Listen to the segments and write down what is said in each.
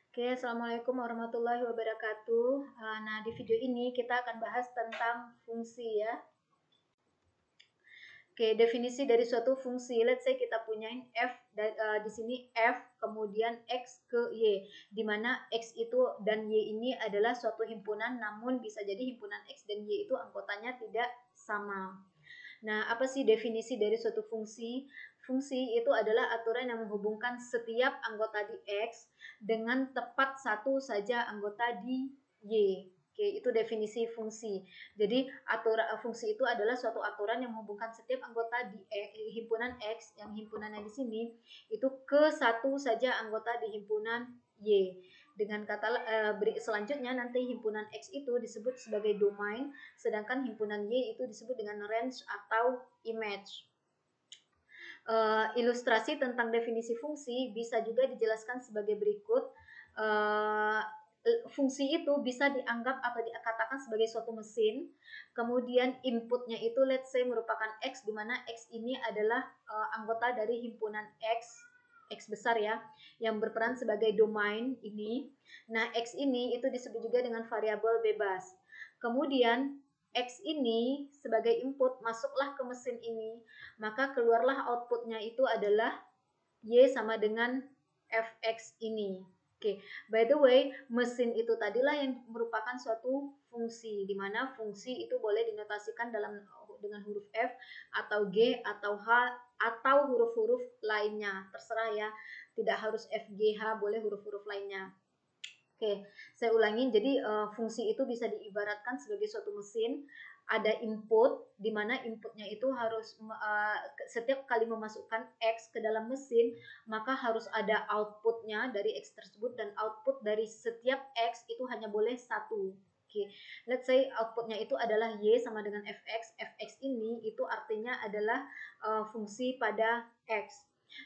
Oke, Assalamualaikum warahmatullahi wabarakatuh. Nah, di video ini kita akan bahas tentang fungsi ya. Oke, definisi dari suatu fungsi. Let's say kita punyain f di sini f kemudian x ke y, di mana x itu dan y ini adalah suatu himpunan, namun bisa jadi himpunan x dan y itu anggotanya tidak sama. Nah, apa sih definisi dari suatu fungsi? Fungsi itu adalah aturan yang menghubungkan setiap anggota di X dengan tepat satu saja anggota di Y. Oke, itu definisi fungsi. Jadi, fungsi itu adalah suatu aturan yang menghubungkan setiap anggota di himpunan X, yang himpunannya di sini, itu ke satu saja anggota di himpunan Y. Dengan kata selanjutnya nanti himpunan X itu disebut sebagai domain, sedangkan himpunan Y itu disebut dengan range atau image. Ilustrasi tentang definisi fungsi bisa juga dijelaskan sebagai berikut. Fungsi itu bisa dianggap atau dikatakan sebagai suatu mesin, kemudian inputnya itu let's say merupakan X, di mana X ini adalah anggota dari himpunan X besar ya, yang berperan sebagai domain ini. Nah, X ini itu disebut juga dengan variabel bebas. Kemudian X ini sebagai input masuklah ke mesin ini, maka keluarlah outputnya itu adalah Y sama dengan Fx ini. Oke, by the way, mesin itu tadilah yang merupakan suatu fungsi, di mana fungsi itu boleh dinotasikan dengan huruf F atau G atau H atau huruf-huruf lainnya, terserah ya. Tidak harus F, G, H, boleh huruf-huruf lainnya. Oke, saya ulangi. Jadi fungsi itu bisa diibaratkan sebagai suatu mesin. Ada input, di mana inputnya itu harus setiap kali memasukkan X ke dalam mesin, maka harus ada outputnya dari X tersebut, dan output dari setiap X itu hanya boleh satu. Oke, let's say outputnya itu adalah Y sama dengan Fx. Fx ini itu artinya adalah fungsi pada X.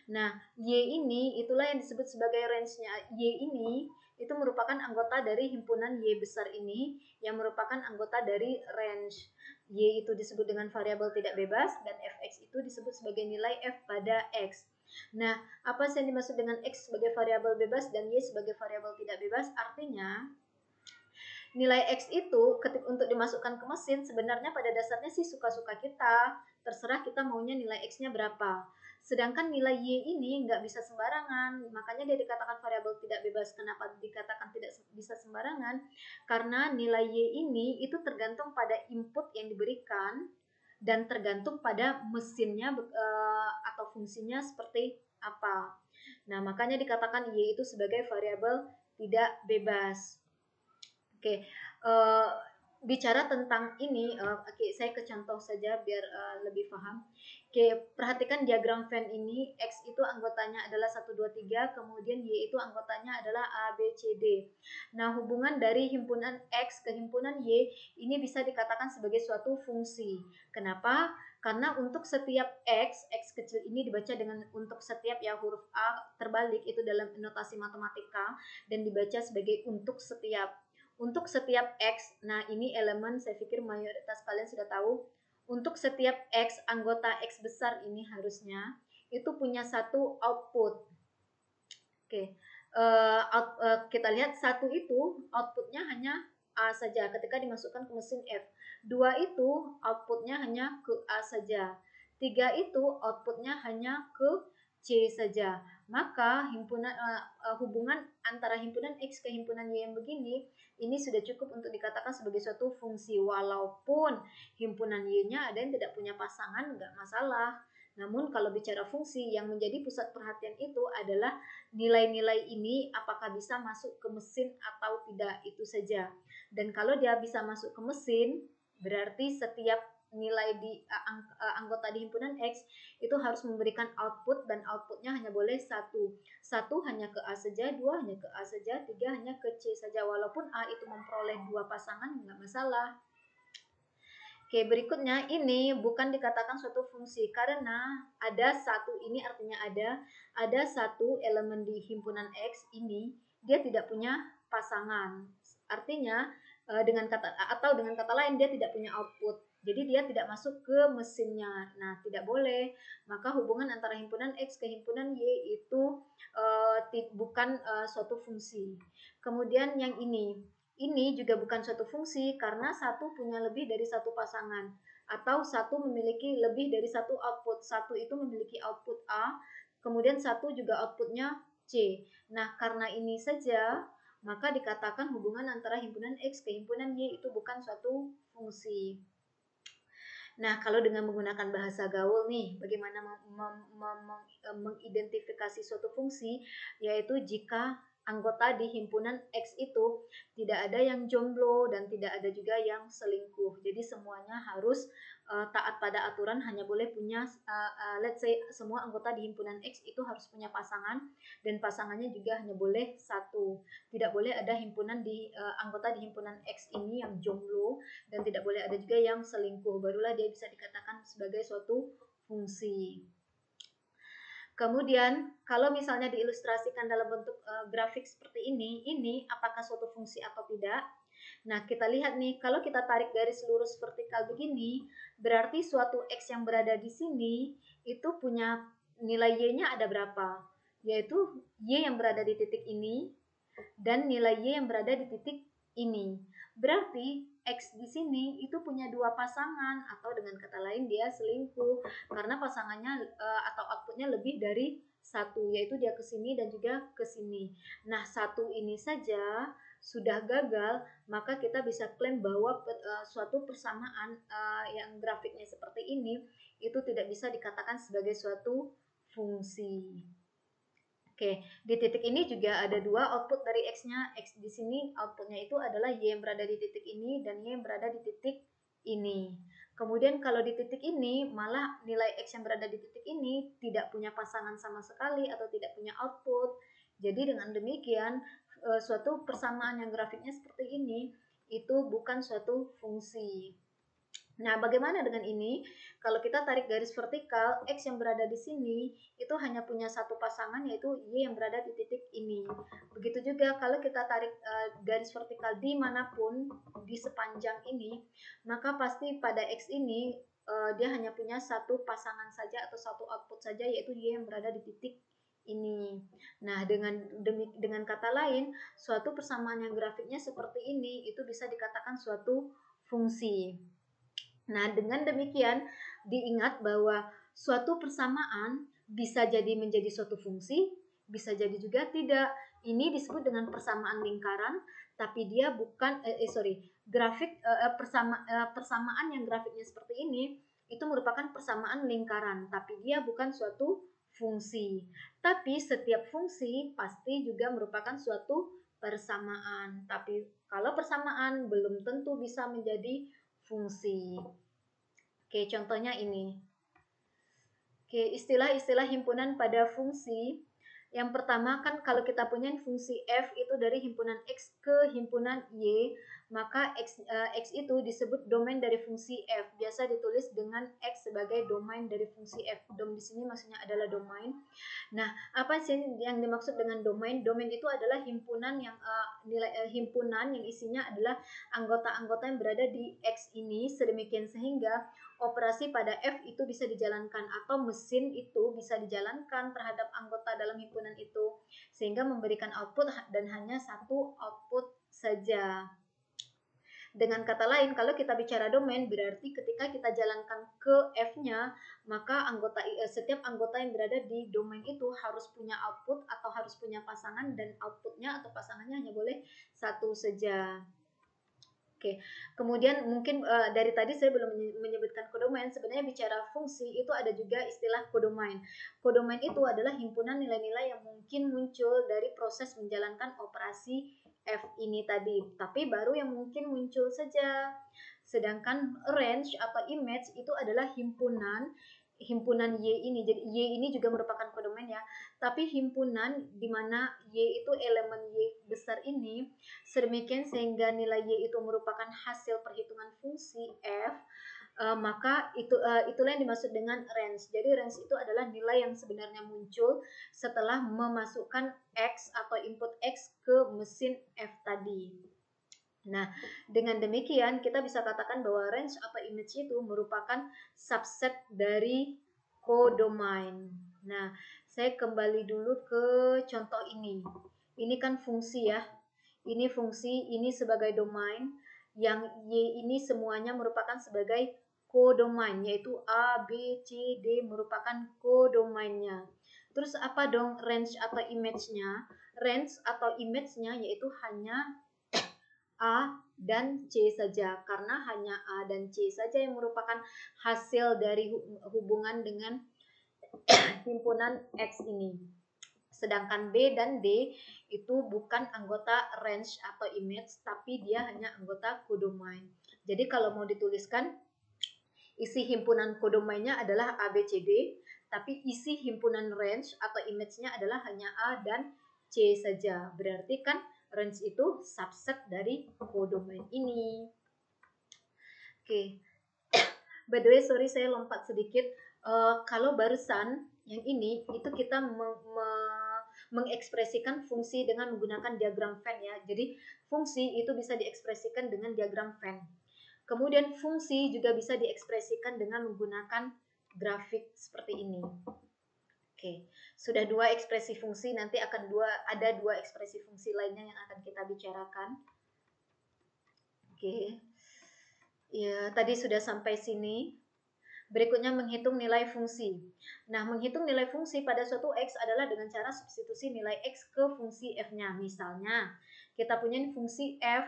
Nah, Y ini itulah yang disebut sebagai range-nya. Y ini itu merupakan anggota dari himpunan Y besar ini, yang merupakan anggota dari range. Y itu disebut dengan variabel tidak bebas, dan Fx itu disebut sebagai nilai F pada X. Nah, apa sih yang dimaksud dengan X sebagai variabel bebas dan Y sebagai variabel tidak bebas? Artinya, nilai X itu untuk dimasukkan ke mesin sebenarnya pada dasarnya sih suka-suka kita, terserah kita maunya nilai X-nya berapa. Sedangkan nilai Y ini nggak bisa sembarangan, makanya dia dikatakan variabel tidak bebas. Kenapa dikatakan tidak bisa sembarangan? Karena nilai Y ini itu tergantung pada input yang diberikan dan tergantung pada mesinnya atau fungsinya seperti apa. Nah, makanya dikatakan Y itu sebagai variabel tidak bebas. Oke, bicara tentang ini, saya ke contoh saja biar lebih paham. Oke, perhatikan diagram Venn ini. X itu anggotanya adalah 1, 2, 3, kemudian Y itu anggotanya adalah A, B, C, D. Nah, hubungan dari himpunan X ke himpunan Y ini bisa dikatakan sebagai suatu fungsi. Kenapa? Karena untuk setiap X kecil ini dibaca dengan untuk setiap ya huruf A terbalik itu dalam notasi matematika, dan dibaca sebagai untuk setiap. Untuk setiap X, nah ini elemen saya pikir mayoritas kalian sudah tahu. Untuk setiap X, anggota X besar ini harusnya itu punya satu output. Oke, kita lihat satu itu outputnya hanya A saja ketika dimasukkan ke mesin F. 2 itu outputnya hanya ke A saja. 3 itu outputnya hanya ke C saja. Maka hubungan antara himpunan X ke himpunan Y yang begini, ini sudah cukup untuk dikatakan sebagai suatu fungsi. Walaupun himpunan Y-nya ada yang tidak punya pasangan, nggak masalah. Namun kalau bicara fungsi, yang menjadi pusat perhatian itu adalah nilai-nilai ini apakah bisa masuk ke mesin atau tidak, itu saja. Dan kalau dia bisa masuk ke mesin, berarti setiap nilai di anggota di himpunan X itu harus memberikan output, dan outputnya hanya boleh satu. Satu hanya ke A saja, dua hanya ke A saja, tiga hanya ke C saja. Walaupun A itu memperoleh dua pasangan, nggak masalah. Oke, berikutnya ini bukan dikatakan suatu fungsi karena ada satu, ini artinya ada satu elemen di himpunan X ini dia tidak punya pasangan. Artinya dengan kata lain dia tidak punya output. Jadi dia tidak masuk ke mesinnya. Nah, tidak boleh. Maka hubungan antara himpunan X ke himpunan Y itu bukan suatu fungsi. Kemudian yang ini juga bukan suatu fungsi karena satu punya lebih dari satu pasangan atau satu memiliki lebih dari satu output. Satu itu memiliki output A, kemudian satu juga outputnya C. Nah, karena ini saja maka dikatakan hubungan antara himpunan X ke himpunan Y itu bukan suatu fungsi. Nah, kalau dengan menggunakan bahasa gaul nih, bagaimana mengidentifikasi suatu fungsi, yaitu jika anggota di himpunan X itu tidak ada yang jomblo dan tidak ada juga yang selingkuh. Jadi semuanya harus taat pada aturan, hanya boleh punya let's say semua anggota di himpunan X itu harus punya pasangan dan pasangannya juga hanya boleh satu. Tidak boleh ada himpunan di anggota di himpunan X ini yang jomblo dan tidak boleh ada juga yang selingkuh. Barulah dia bisa dikatakan sebagai suatu fungsi. Kemudian kalau misalnya diilustrasikan dalam bentuk grafik seperti ini apakah suatu fungsi atau tidak? Nah, kita lihat nih, kalau kita tarik garis lurus vertikal begini, berarti suatu X yang berada di sini itu punya nilai Y-nya ada berapa? Yaitu Y yang berada di titik ini dan nilai Y yang berada di titik ini. Berarti X di sini itu punya dua pasangan atau dengan kata lain dia selingkuh karena pasangannya atau outputnya lebih dari satu, yaitu dia ke sini dan juga ke sini. Nah, satu ini saja sudah gagal, maka kita bisa klaim bahwa suatu persamaan yang grafiknya seperti ini itu tidak bisa dikatakan sebagai suatu fungsi. Oke, di titik ini juga ada dua output dari X-nya. X di sini outputnya itu adalah Y yang berada di titik ini dan Y yang berada di titik ini. Kemudian kalau di titik ini malah nilai X yang berada di titik ini tidak punya pasangan sama sekali atau tidak punya output. Jadi dengan demikian suatu persamaan yang grafiknya seperti ini itu bukan suatu fungsi. Nah, bagaimana dengan ini? Kalau kita tarik garis vertikal, X yang berada di sini itu hanya punya satu pasangan, yaitu Y yang berada di titik ini. Begitu juga kalau kita tarik garis vertikal dimanapun di sepanjang ini, maka pasti pada X ini dia hanya punya satu pasangan saja atau satu output saja, yaitu Y yang berada di titik ini. Nah, dengan kata lain, suatu persamaan yang grafiknya seperti ini itu bisa dikatakan suatu fungsi. Nah, dengan demikian diingat bahwa suatu persamaan bisa jadi menjadi suatu fungsi, bisa jadi juga tidak. Ini disebut dengan persamaan lingkaran, tapi dia bukan persamaan yang grafiknya seperti ini itu merupakan persamaan lingkaran, tapi dia bukan suatu fungsi. Tapi setiap fungsi pasti juga merupakan suatu persamaan. Tapi kalau persamaan belum tentu bisa menjadi fungsi. Oke, contohnya ini. Oke, istilah-istilah himpunan pada fungsi. Yang pertama kan kalau kita punya fungsi F itu dari himpunan X ke himpunan Y, maka X itu disebut domain dari fungsi F. Biasa ditulis dengan X sebagai domain dari fungsi F. Dom di sini maksudnya adalah domain. Nah, apa sih yang dimaksud dengan domain? Domain itu adalah himpunan yang himpunan yang isinya adalah anggota-anggota yang berada di X ini, sedemikian sehingga operasi pada F itu bisa dijalankan atau mesin itu bisa dijalankan terhadap anggota dalam himpunan itu sehingga memberikan output dan hanya satu output saja. Dengan kata lain, kalau kita bicara domain berarti ketika kita jalankan ke F-nya, maka setiap anggota yang berada di domain itu harus punya output atau harus punya pasangan dan outputnya atau pasangannya hanya boleh satu saja. Oke, kemudian mungkin dari tadi saya belum menyebutkan kodomain. Sebenarnya bicara fungsi itu ada juga istilah kodomain. Kodomain itu adalah himpunan nilai-nilai yang mungkin muncul dari proses menjalankan operasi F ini tadi, tapi baru yang mungkin muncul saja. Sedangkan range atau image itu adalah himpunan Y ini. Jadi Y ini juga merupakan kodomain ya. Tapi himpunan di mana Y itu elemen Y besar ini sedemikian sehingga nilai Y itu merupakan hasil perhitungan fungsi F, maka itulah yang dimaksud dengan range. Jadi range itu adalah nilai yang sebenarnya muncul setelah memasukkan X atau input X ke mesin F tadi. Nah, dengan demikian kita bisa katakan bahwa range atau image itu merupakan subset dari codomain. Nah, saya kembali dulu ke contoh ini. Ini kan fungsi ya. Ini fungsi, ini sebagai domain, yang Y ini semuanya merupakan sebagai codomain, yaitu A, B, C, D merupakan codomainnya. Terus apa dong range atau image-nya? Range atau image-nya yaitu hanya A dan C saja, karena hanya A dan C saja yang merupakan hasil dari hubungan dengan himpunan X ini. Sedangkan B dan D itu bukan anggota range atau image, tapi dia hanya anggota codomain. Jadi kalau mau dituliskan, isi himpunan codomainnya adalah A, B, C, D, tapi isi himpunan range atau image-nya adalah hanya A dan C saja. Berarti kan range itu subset dari codomain ini. Oke. By the way, sorry saya lompat sedikit. Kalau barusan yang ini itu kita mengekspresikan fungsi dengan menggunakan diagram Venn ya. Jadi fungsi itu bisa diekspresikan dengan diagram Venn. Kemudian fungsi juga bisa diekspresikan dengan menggunakan grafik seperti ini. Oke, sudah 2 ekspresi fungsi, nanti akan ada dua ekspresi fungsi lainnya yang akan kita bicarakan. Oke. Ya, tadi sudah sampai sini. Berikutnya menghitung nilai fungsi. Nah, menghitung nilai fungsi pada suatu X adalah dengan cara substitusi nilai X ke fungsi F-nya. Misalnya, kita punya fungsi F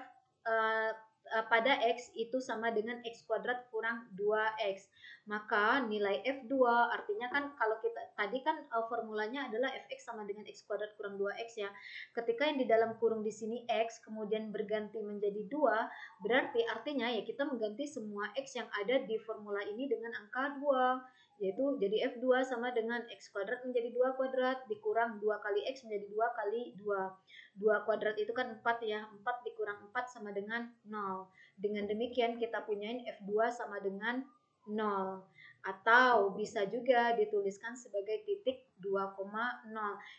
pada X itu sama dengan X kuadrat kurang 2X. Maka nilai F2 artinya kan kalau kita tadi kan formulanya adalah Fx sama dengan X kuadrat kurang 2X ya. Ketika yang di dalam kurung di sini X kemudian berganti menjadi 2, berarti artinya ya kita mengganti semua X yang ada di formula ini dengan angka 2, yaitu jadi F2 sama dengan X kuadrat menjadi 2 kuadrat dikurang 2 kali X menjadi 2 kali 2. 2 kuadrat itu kan 4 ya, 4 dikurang 4 sama dengan 0. Dengan demikian kita punyain F2 sama dengan 0. Atau bisa juga dituliskan sebagai titik 2,0,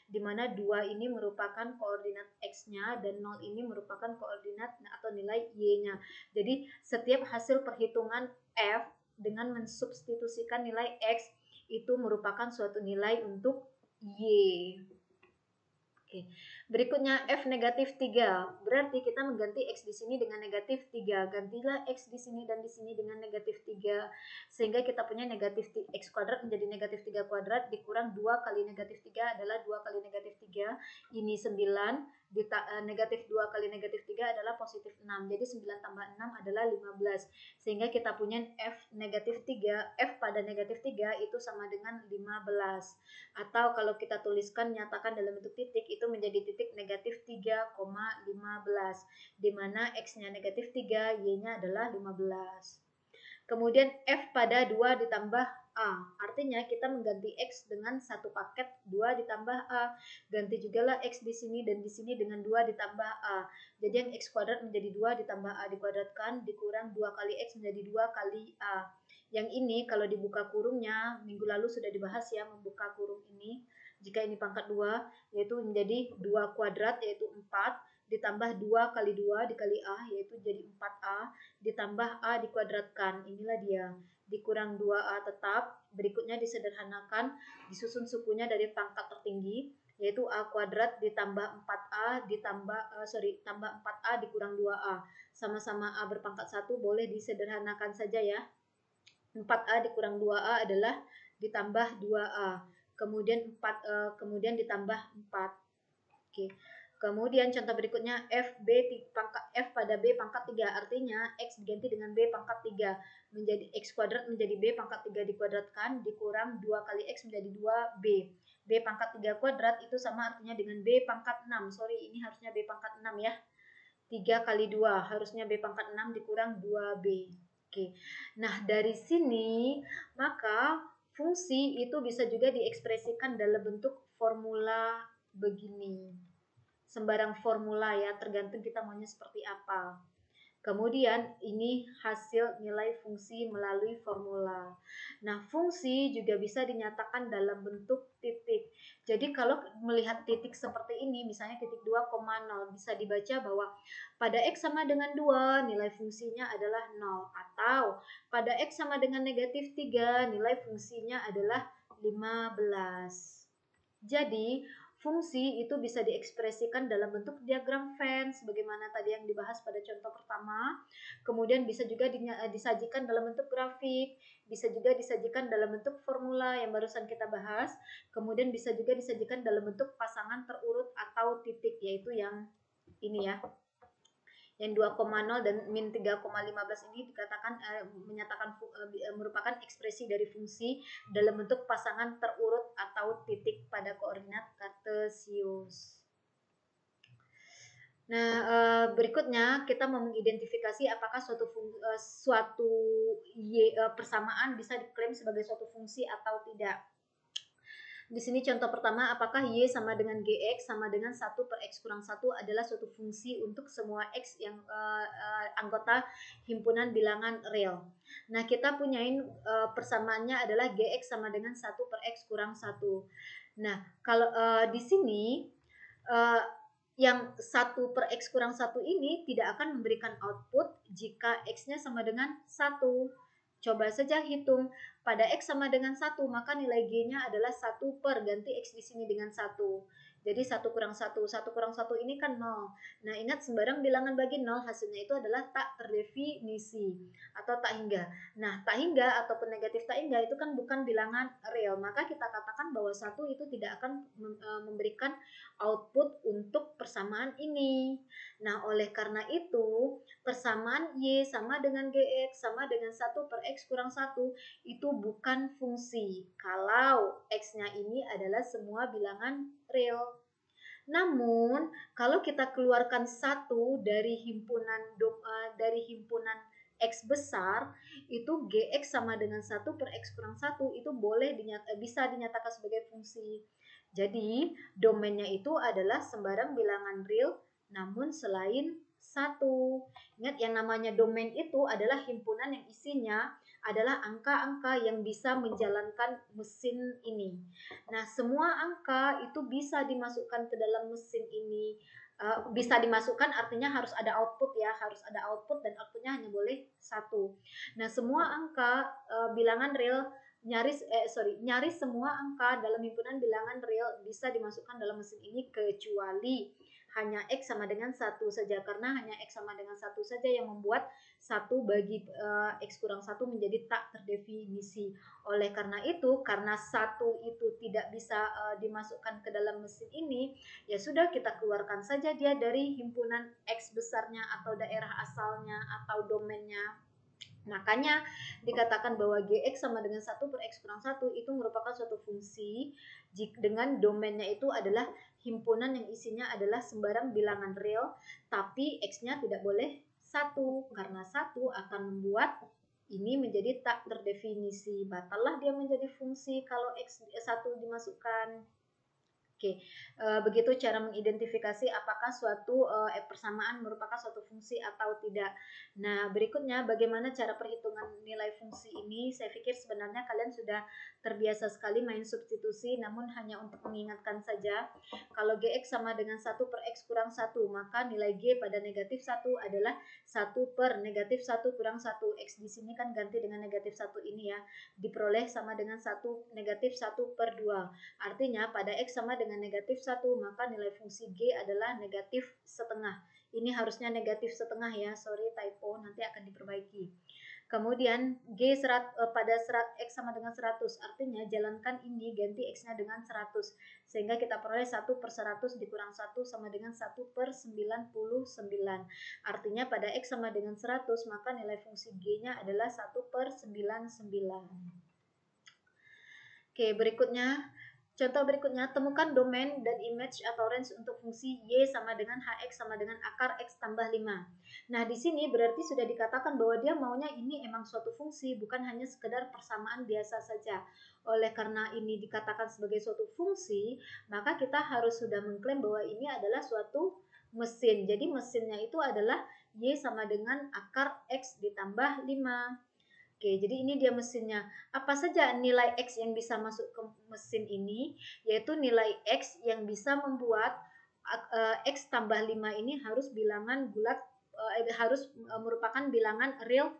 di mana 2 ini merupakan koordinat X-nya dan 0 ini merupakan koordinat atau nilai Y-nya. Jadi setiap hasil perhitungan F dengan mensubstitusikan nilai X itu merupakan suatu nilai untuk Y. Oke. Berikutnya F negatif 3. Berarti kita mengganti X di sini dengan negatif 3. Gantilah X di sini dan di sini dengan negatif 3. Sehingga kita punya negatif X kuadrat menjadi negatif 3 kuadrat dikurang 2 kali negatif 3 adalah 2 kali negatif 3. Ini 9. Negatif 2 kali negatif 3 adalah positif 6. Jadi 9 tambah 6 adalah 15. Sehingga kita punya F negatif 3. F pada negatif 3 itu sama dengan 15. Atau kalau kita tuliskan nyatakan dalam bentuk titik itu menjadi titik negatif 3,15, di mana X-nya negatif 3, Y-nya adalah 15. Kemudian F pada 2 ditambah A, artinya kita mengganti X dengan satu paket 2 ditambah A. Ganti juga lah X di sini dan di sini dengan 2 ditambah A. Jadi yang X kuadrat menjadi 2 ditambah A dikuadratkan dikurang 2 kali X menjadi 2 kali A. Yang ini kalau dibuka kurungnya, minggu lalu sudah dibahas ya membuka kurung ini. Jika ini pangkat 2, yaitu menjadi 2 kuadrat yaitu 4, ditambah 2 kali 2 dikali A, yaitu jadi 4A, ditambah A dikuadratkan. Inilah dia. Dikurang 2A tetap. Berikutnya disederhanakan, disusun sukunya dari pangkat tertinggi, yaitu A kuadrat ditambah 4A tambah 4A dikurang 2A. Sama-sama A berpangkat 1, boleh disederhanakan saja ya. 4A dikurang 2A adalah ditambah 2A. Kemudian ditambah 4. Oke. Kemudian contoh berikutnya F pada B pangkat 3, artinya X diganti dengan B pangkat 3 menjadi X kuadrat menjadi B pangkat 3 dikuadratkan dikurang 2 kali X menjadi 2B. B pangkat 3 kuadrat itu sama artinya dengan B pangkat 6. Sorry, ini harusnya B pangkat 6 ya. 3 kali 2 harusnya B pangkat 6 dikurang 2B. Oke. Nah, dari sini maka fungsi itu bisa juga diekspresikan dalam bentuk formula begini. Sembarang formula ya, tergantung kita maunya seperti apa. Kemudian ini hasil nilai fungsi melalui formula. Nah, fungsi juga bisa dinyatakan dalam bentuk titik. Jadi kalau melihat titik seperti ini, misalnya titik 2,0, bisa dibaca bahwa pada X sama dengan 2, nilai fungsinya adalah 0. Atau pada X sama dengan negatif 3, nilai fungsinya adalah 15. Jadi, fungsi itu bisa diekspresikan dalam bentuk diagram Venn, sebagaimana tadi yang dibahas pada contoh pertama. Kemudian bisa juga disajikan dalam bentuk grafik, bisa juga disajikan dalam bentuk formula yang barusan kita bahas. Kemudian bisa juga disajikan dalam bentuk pasangan terurut atau titik, yaitu yang ini ya. Yang 2,0 dan min 3,15 ini dikatakan menyatakan merupakan ekspresi dari fungsi dalam bentuk pasangan terurut atau titik pada koordinat kartesius. Nah, berikutnya kita mau mengidentifikasi apakah suatu persamaan bisa diklaim sebagai suatu fungsi atau tidak. Di sini contoh pertama, apakah Y sama dengan GX sama dengan 1 per X kurang 1 adalah suatu fungsi untuk semua X yang anggota himpunan bilangan real. Nah, kita punyain persamaannya adalah GX sama dengan 1 per X kurang 1. Nah, kalau di sini yang 1 per X kurang 1 ini tidak akan memberikan output jika X-nya sama dengan 1. Coba saja hitung, pada X sama dengan 1, maka nilai G-nya adalah 1 per, ganti X di sini dengan 1. Jadi 1 kurang 1 kurang 1 ini kan 0. Nah, ingat sembarang bilangan bagi 0 hasilnya itu adalah tak terdefinisi atau tak hingga. Nah, tak hingga ataupun negatif tak hingga itu kan bukan bilangan real. Maka kita katakan bahwa 1 itu tidak akan memberikan output untuk persamaan ini. Nah, oleh karena itu, persamaan Y sama dengan GX sama dengan 1 per X kurang 1 itu bukan fungsi kalau X-nya ini adalah semua bilangan real. Namun, kalau kita keluarkan 1 dari himpunan X besar, itu GX sama dengan 1 per X kurang 1 itu bisa dinyatakan sebagai fungsi. Jadi, domainnya itu adalah sembarang bilangan real namun selain 1. Ingat, yang namanya domain itu adalah himpunan yang isinya adalah angka-angka yang bisa menjalankan mesin ini. Nah, semua angka itu bisa dimasukkan ke dalam mesin ini. Bisa dimasukkan artinya harus ada output ya, harus ada output dan outputnya hanya boleh 1. Nah, semua angka bilangan real nyaris semua angka dalam himpunan bilangan real bisa dimasukkan dalam mesin ini kecuali hanya X sama dengan 1 saja, karena hanya X sama dengan 1 saja yang membuat 1 bagi X kurang 1 menjadi tak terdefinisi. Oleh karena itu, karena 1 itu tidak bisa dimasukkan ke dalam mesin ini, ya sudah kita keluarkan saja dia dari himpunan X besarnya atau daerah asalnya atau domainnya. Makanya dikatakan bahwa GX sama dengan 1 per X kurang 1 itu merupakan suatu fungsi dengan domainnya itu adalah himpunan yang isinya adalah sembarang bilangan real, tapi X-nya tidak boleh 1, karena 1 akan membuat ini menjadi tak terdefinisi. Batallah dia menjadi fungsi kalau X1 dimasukkan. Oke, begitu cara mengidentifikasi apakah suatu persamaan merupakan suatu fungsi atau tidak. Nah, berikutnya bagaimana cara perhitungan nilai fungsi ini? Saya pikir sebenarnya kalian sudah terbiasa sekali main substitusi, namun hanya untuk mengingatkan saja. Kalau GX sama dengan 1 per X kurang 1, maka nilai G pada negatif 1 adalah 1 per negatif 1 kurang 1. X di sini kan ganti dengan negatif 1 ini ya, diperoleh sama dengan 1 negatif 1 per 2. Artinya pada X sama dengan negatif 1, maka nilai fungsi G adalah negatif setengah. Ini harusnya negatif setengah ya, sorry typo, nanti akan diperbaiki. Kemudian G pada X sama dengan 100, artinya jalankan ini, ganti X-nya dengan 100. Sehingga kita peroleh 1 per 100 dikurang 1 sama dengan 1 per 99. Artinya pada X sama dengan 100, maka nilai fungsi G-nya adalah 1 per 99. Oke, berikutnya. Contoh berikutnya, temukan domain dan image atau range untuk fungsi Y sama dengan HX sama dengan akar X tambah 5. Nah, di sini berarti sudah dikatakan bahwa dia maunya ini emang suatu fungsi, bukan hanya sekedar persamaan biasa saja. Oleh karena ini dikatakan sebagai suatu fungsi, maka kita harus sudah mengklaim bahwa ini adalah suatu mesin. Jadi mesinnya itu adalah Y sama dengan akar X ditambah 5. Oke, jadi ini dia mesinnya. Apa saja nilai X yang bisa masuk ke mesin ini? Yaitu nilai X yang bisa membuat X tambah 5 ini harus bilangan bulat, harus merupakan bilangan real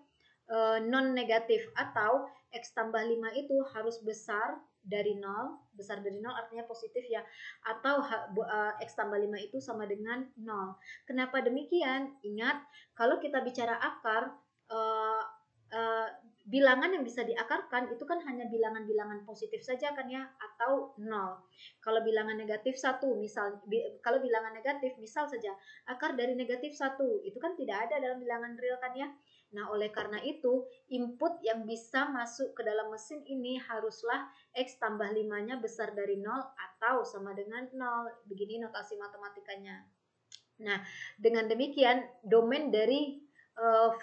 non negatif, atau X tambah 5 itu harus besar dari 0, besar dari 0 artinya positif ya, atau X tambah 5 itu sama dengan 0. Kenapa demikian? Ingat, kalau kita bicara akar, uh, uh, bilangan yang bisa diakarkan itu kan hanya bilangan-bilangan positif saja kan ya, atau 0. Kalau bilangan negatif 1, misal kalau bilangan negatif misal saja akar dari negatif 1, itu kan tidak ada dalam bilangan real kan ya. Nah, oleh karena itu, input yang bisa masuk ke dalam mesin ini haruslah X tambah 5-nya besar dari 0 atau sama dengan 0. Begini notasi matematikanya. Nah, dengan demikian, domain dari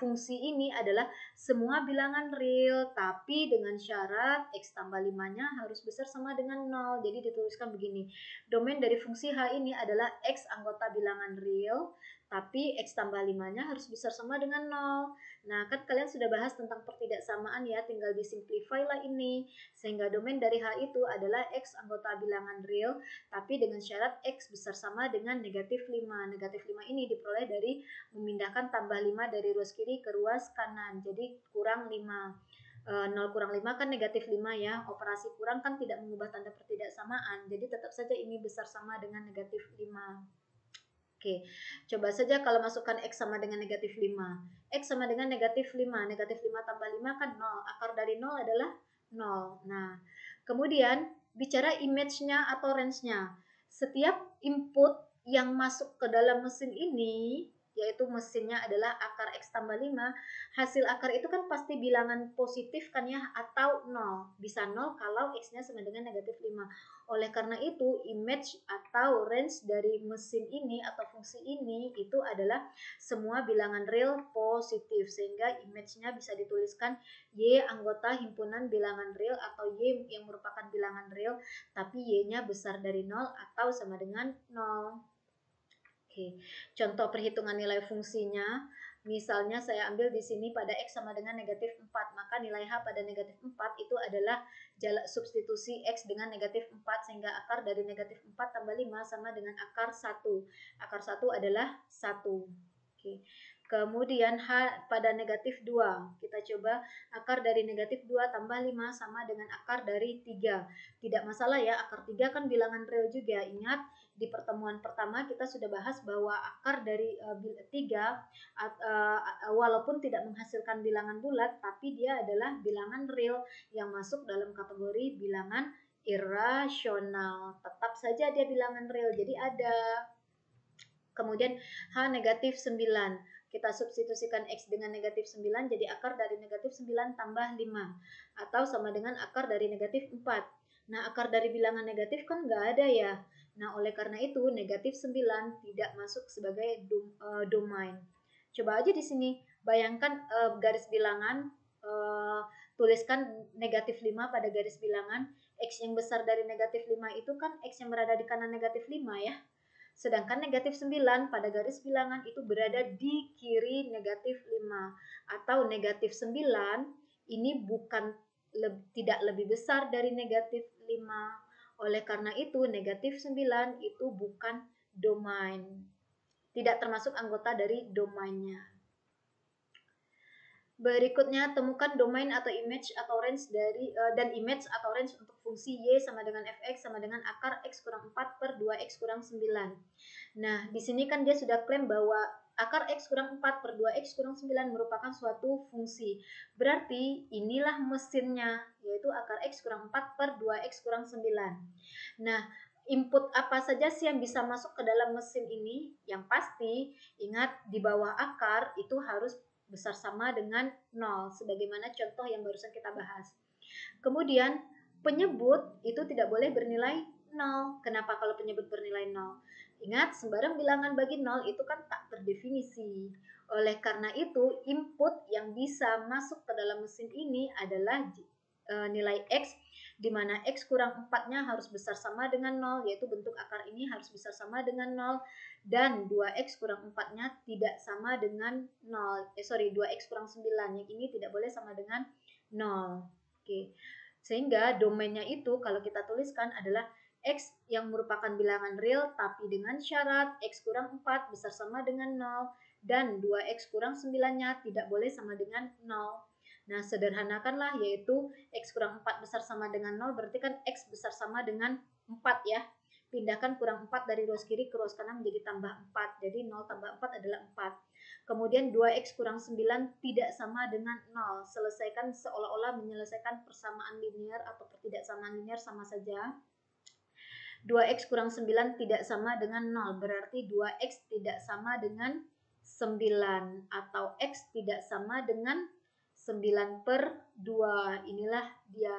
fungsi ini adalah semua bilangan real, tapi dengan syarat X tambah 5-nya harus besar sama dengan 0. Jadi dituliskan begini, domain dari fungsi H ini adalah X anggota bilangan real, tapi X tambah 5-nya harus besar sama dengan 0. Nah, kan kalian sudah bahas tentang pertidaksamaan ya, tinggal disimplify lah ini. Sehingga domain dari H itu adalah X anggota bilangan real, tapi dengan syarat X besar sama dengan negatif 5. Negatif 5 ini diperoleh dari memindahkan tambah 5 dari ruas kiri ke ruas kanan. Jadi kurang 5. 0 kurang 5 kan negatif 5 ya. Operasi kurang kan tidak mengubah tanda pertidaksamaan. Jadi tetap saja ini besar sama dengan negatif 5. Oke, coba saja kalau masukkan X sama dengan negatif 5. X sama dengan negatif 5. Negatif 5 tambah 5 kan 0. Akar dari 0 adalah 0. Nah, kemudian bicara image-nya atau range-nya. Setiap input yang masuk ke dalam mesin ini, yaitu mesinnya adalah akar X tambah 5, hasil akar itu kan pasti bilangan positif kan ya, atau 0. Bisa 0 kalau X-nya sama dengan negatif 5. Oleh karena itu, image atau range dari mesin ini atau fungsi ini itu adalah semua bilangan real positif, sehingga image-nya bisa dituliskan Y anggota himpunan bilangan real, atau Y yang merupakan bilangan real tapi Y-nya besar dari 0 atau sama dengan 0. Oke, contoh perhitungan nilai fungsinya. Misalnya saya ambil di sini pada X sama dengan negatif 4, maka nilai H pada negatif 4 itu adalah substitusi X dengan negatif 4, sehingga akar dari negatif 4 tambah 5 sama dengan akar 1. Akar 1 adalah 1. Oke. Kemudian H pada negatif 2. Kita coba akar dari negatif 2 tambah 5 sama dengan akar dari 3. Tidak masalah ya, akar 3 kan bilangan real juga. Ingat, di pertemuan pertama kita sudah bahas bahwa akar dari 3 walaupun tidak menghasilkan bilangan bulat, tapi dia adalah bilangan real yang masuk dalam kategori bilangan irasional. Tetap saja dia bilangan real, jadi ada. Kemudian H negatif 9. Kita substitusikan X dengan negatif 9, jadi akar dari negatif 9 tambah 5. Atau sama dengan akar dari negatif 4. Nah, akar dari bilangan negatif kan nggak ada ya. Nah, oleh karena itu negatif 9 tidak masuk sebagai domain. Coba aja di sini, bayangkan garis bilangan, tuliskan negatif 5 pada garis bilangan. X yang besar dari negatif 5 itu kan X yang berada di kanan negatif 5 ya. Sedangkan negatif 9 pada garis bilangan itu berada di kiri negatif 5. Atau negatif 9 ini bukan tidak lebih besar dari negatif 5. Oleh karena itu negatif 9 itu bukan domain. Tidak termasuk anggota dari domainnya. Berikutnya, temukan domain atau image atau range dari dan image atau range untuk fungsi Y sama dengan Fx sama dengan akar X kurang 4 per 2X kurang 9. Nah, di sini kan dia sudah klaim bahwa akar X kurang 4 per 2X kurang 9 merupakan suatu fungsi. Berarti inilah mesinnya, yaitu akar X kurang 4 per 2X kurang 9. Nah, input apa saja sih yang bisa masuk ke dalam mesin ini? Yang pasti, ingat di bawah akar itu harus besar sama dengan 0, sebagaimana contoh yang barusan kita bahas. Kemudian, penyebut itu tidak boleh bernilai 0. Kenapa kalau penyebut bernilai 0? Ingat, sembarang bilangan bagi 0 itu kan tak terdefinisi. Oleh karena itu, input yang bisa masuk ke dalam mesin ini adalah nilai X, di mana X kurang 4-nya harus besar sama dengan 0, yaitu bentuk akar ini harus besar sama dengan 0, dan 2X kurang 4-nya tidak sama dengan 0. 2X kurang 9, yang ini tidak boleh sama dengan 0. Oke. Sehingga domainnya itu kalau kita tuliskan adalah X yang merupakan bilangan real tapi dengan syarat X kurang 4 besar sama dengan 0 dan 2X kurang 9-nya tidak boleh sama dengan 0. Nah, sederhanakanlah yaitu X kurang 4 besar sama dengan 0 berarti kan X besar sama dengan 4 ya. Pindahkan kurang 4 dari ruas kiri ke ruas kanan menjadi tambah 4. Jadi 0 tambah 4 adalah 4. Kemudian 2X kurang 9 tidak sama dengan 0. Selesaikan seolah-olah menyelesaikan persamaan linear atau pertidaksamaan linear sama saja. 2X kurang 9 tidak sama dengan 0. Berarti 2X tidak sama dengan 9. Atau X tidak sama dengan 9/2. Inilah dia.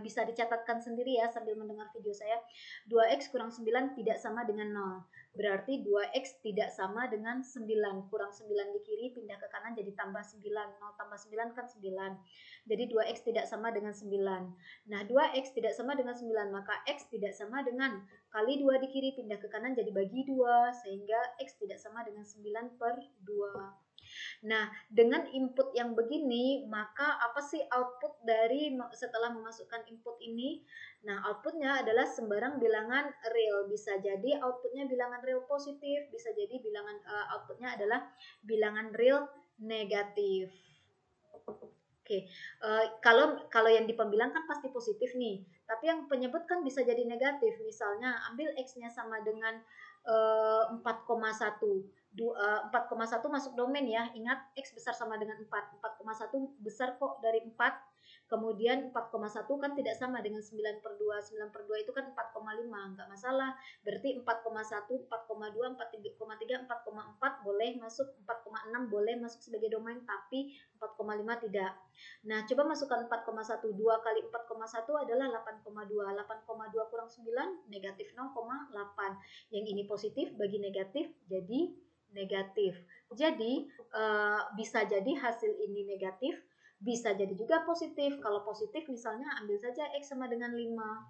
Bisa dicatatkan sendiri ya sambil mendengar video saya. 2X kurang 9 tidak sama dengan 0. Berarti 2X tidak sama dengan 9. Kurang 9 di kiri, pindah ke kanan jadi tambah 9. 0 tambah 9 kan 9. Jadi 2X tidak sama dengan 9. Nah, 2X tidak sama dengan 9, maka X tidak sama dengan kali 2 di kiri, pindah ke kanan jadi bagi 2. Sehingga X tidak sama dengan 9/2. Nah, dengan input yang begini, maka apa sih output dari setelah memasukkan input ini? Nah, outputnya adalah sembarang bilangan real. Bisa jadi outputnya bilangan real positif, bisa jadi bilangan outputnya adalah bilangan real negatif. Oke, kalau yang di pembilang kan pasti positif nih, tapi yang penyebut kan bisa jadi negatif. Misalnya ambil X-nya sama dengan 4,1. 4,1 masuk domain ya. Ingat X besar sama dengan 4. 4,1 besar kok dari 4. Kemudian 4,1 kan tidak sama dengan 9/2. 9/2 itu kan 4,5. Enggak masalah. Berarti 4,1, 4,2, 4,3, 4,4 boleh masuk, 4,6 boleh masuk sebagai domain, tapi 4,5 tidak. Nah, coba masukkan 4,1. 2 kali 4,1 adalah 8,2. 8,2 kurang 9 negatif 0,8. Yang ini positif bagi negatif jadi negatif. Jadi bisa jadi hasil ini negatif, bisa jadi juga positif. Kalau positif misalnya ambil saja X sama dengan 5.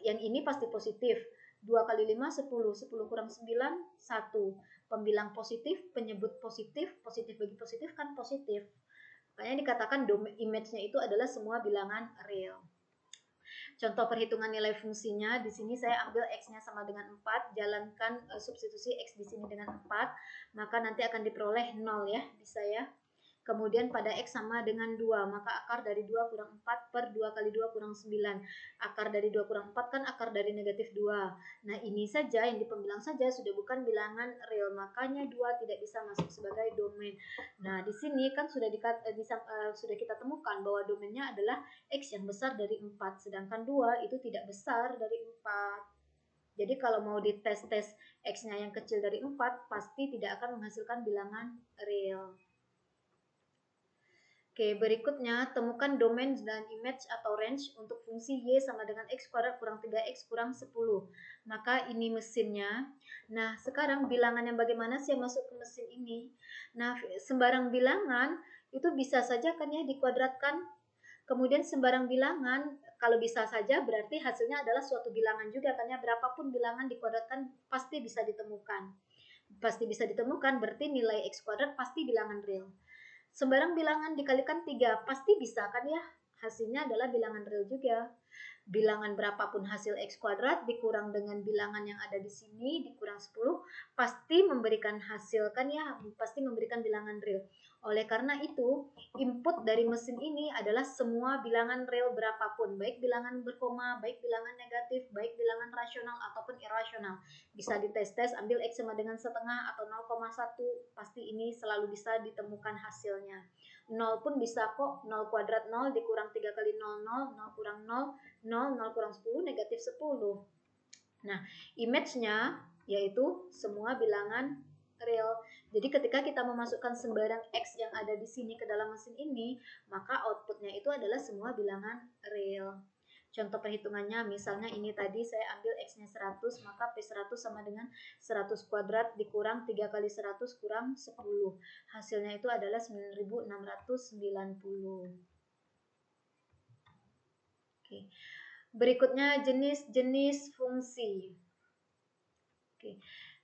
Yang ini pasti positif. 2 kali 5 10. 10 kurang 9 1. Pembilang positif, penyebut positif, positif bagi positif kan positif. Makanya dikatakan image-nya itu adalah semua bilangan real. Contoh perhitungan nilai fungsinya, di sini saya ambil X-nya sama dengan 4, jalankan substitusi X di sini dengan 4, maka nanti akan diperoleh 0 ya, bisa ya. Kemudian pada X sama dengan 2, maka akar dari 2 kurang 4 per 2 kali 2 kurang 9. Akar dari 2 kurang 4 kan akar dari negatif 2. Nah, ini saja yang di pembilang saja sudah bukan bilangan real, makanya 2 tidak bisa masuk sebagai domain. Nah, di sini kan sudah kita temukan bahwa domainnya adalah X yang besar dari 4, sedangkan 2 itu tidak besar dari 4. Jadi kalau mau dites-tes X-nya yang kecil dari 4, pasti tidak akan menghasilkan bilangan real. Oke, berikutnya temukan domain dan image atau range untuk fungsi Y sama dengan X kuadrat kurang 3X kurang 10. Maka ini mesinnya. Nah, sekarang bilangan yang bagaimana sih yang masuk ke mesin ini? Nah, sembarang bilangan itu bisa saja kan ya dikuadratkan. Kemudian sembarang bilangan, kalau bisa saja berarti hasilnya adalah suatu bilangan juga kan ya. Berapapun bilangan dikuadratkan pasti bisa ditemukan. Pasti bisa ditemukan berarti nilai X kuadrat pasti bilangan real. Sembarang bilangan dikalikan 3 pasti bisa kan ya, hasilnya adalah bilangan real juga. Bilangan berapapun hasil X kuadrat dikurang dengan bilangan yang ada di sini dikurang 10 pasti memberikan hasil kan ya, pasti memberikan bilangan real. Oleh karena itu, input dari mesin ini adalah semua bilangan real berapapun, baik bilangan berkoma, baik bilangan negatif, baik bilangan rasional ataupun irasional. Bisa dites-tes, ambil X sama dengan setengah atau 0,1, pasti ini selalu bisa ditemukan hasilnya. 0 pun bisa kok, 0 kuadrat 0 dikurang 3 kali 0, 0, 0 kurang 0, 0, 0 kurang 10, negatif 10. Nah, image-nya yaitu semua bilangan real. Jadi ketika kita memasukkan sembarang X yang ada di sini ke dalam mesin ini, maka outputnya itu adalah semua bilangan real. Contoh perhitungannya, misalnya ini tadi saya ambil X-nya 100, maka P100 sama dengan 100 kuadrat dikurang 3 kali 100 kurang 10. Hasilnya itu adalah 9690. Oke. Berikutnya jenis-jenis fungsi. Oke.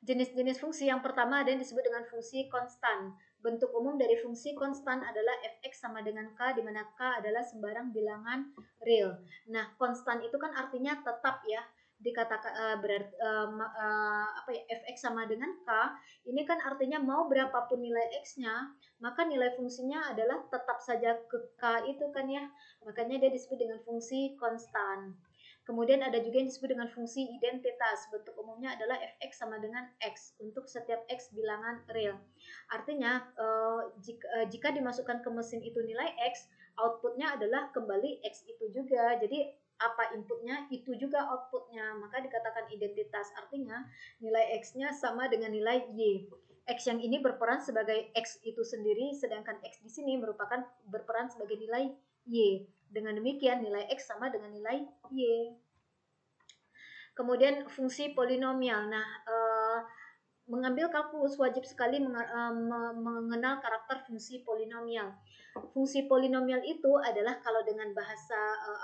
Jenis-jenis fungsi yang pertama ada yang disebut dengan fungsi konstan. bentuk umum dari fungsi konstan adalah fx sama dengan k, di mana k adalah sembarang bilangan real. Nah, konstan itu kan artinya tetap ya. Dikatakan berarti apa ya, fx sama dengan k, ini kan artinya mau berapapun nilai x-nya, maka nilai fungsinya adalah tetap saja ke k itu kan ya. Makanya dia disebut dengan fungsi konstan. Kemudian ada juga yang disebut dengan fungsi identitas. Bentuk umumnya adalah fx sama dengan x untuk setiap x bilangan real. Artinya jika dimasukkan ke mesin itu nilai x, outputnya adalah kembali x itu juga. Jadi apa inputnya itu juga outputnya. Maka dikatakan identitas. Artinya nilai x-nya sama dengan nilai y. X yang ini berperan sebagai x itu sendiri, sedangkan x di sini merupakan berperan sebagai nilai y. Dengan demikian nilai x sama dengan nilai y. Kemudian fungsi polinomial. Nah, mengambil kalkulus wajib sekali mengenal karakter fungsi polinomial. Fungsi polinomial itu adalah kalau dengan bahasa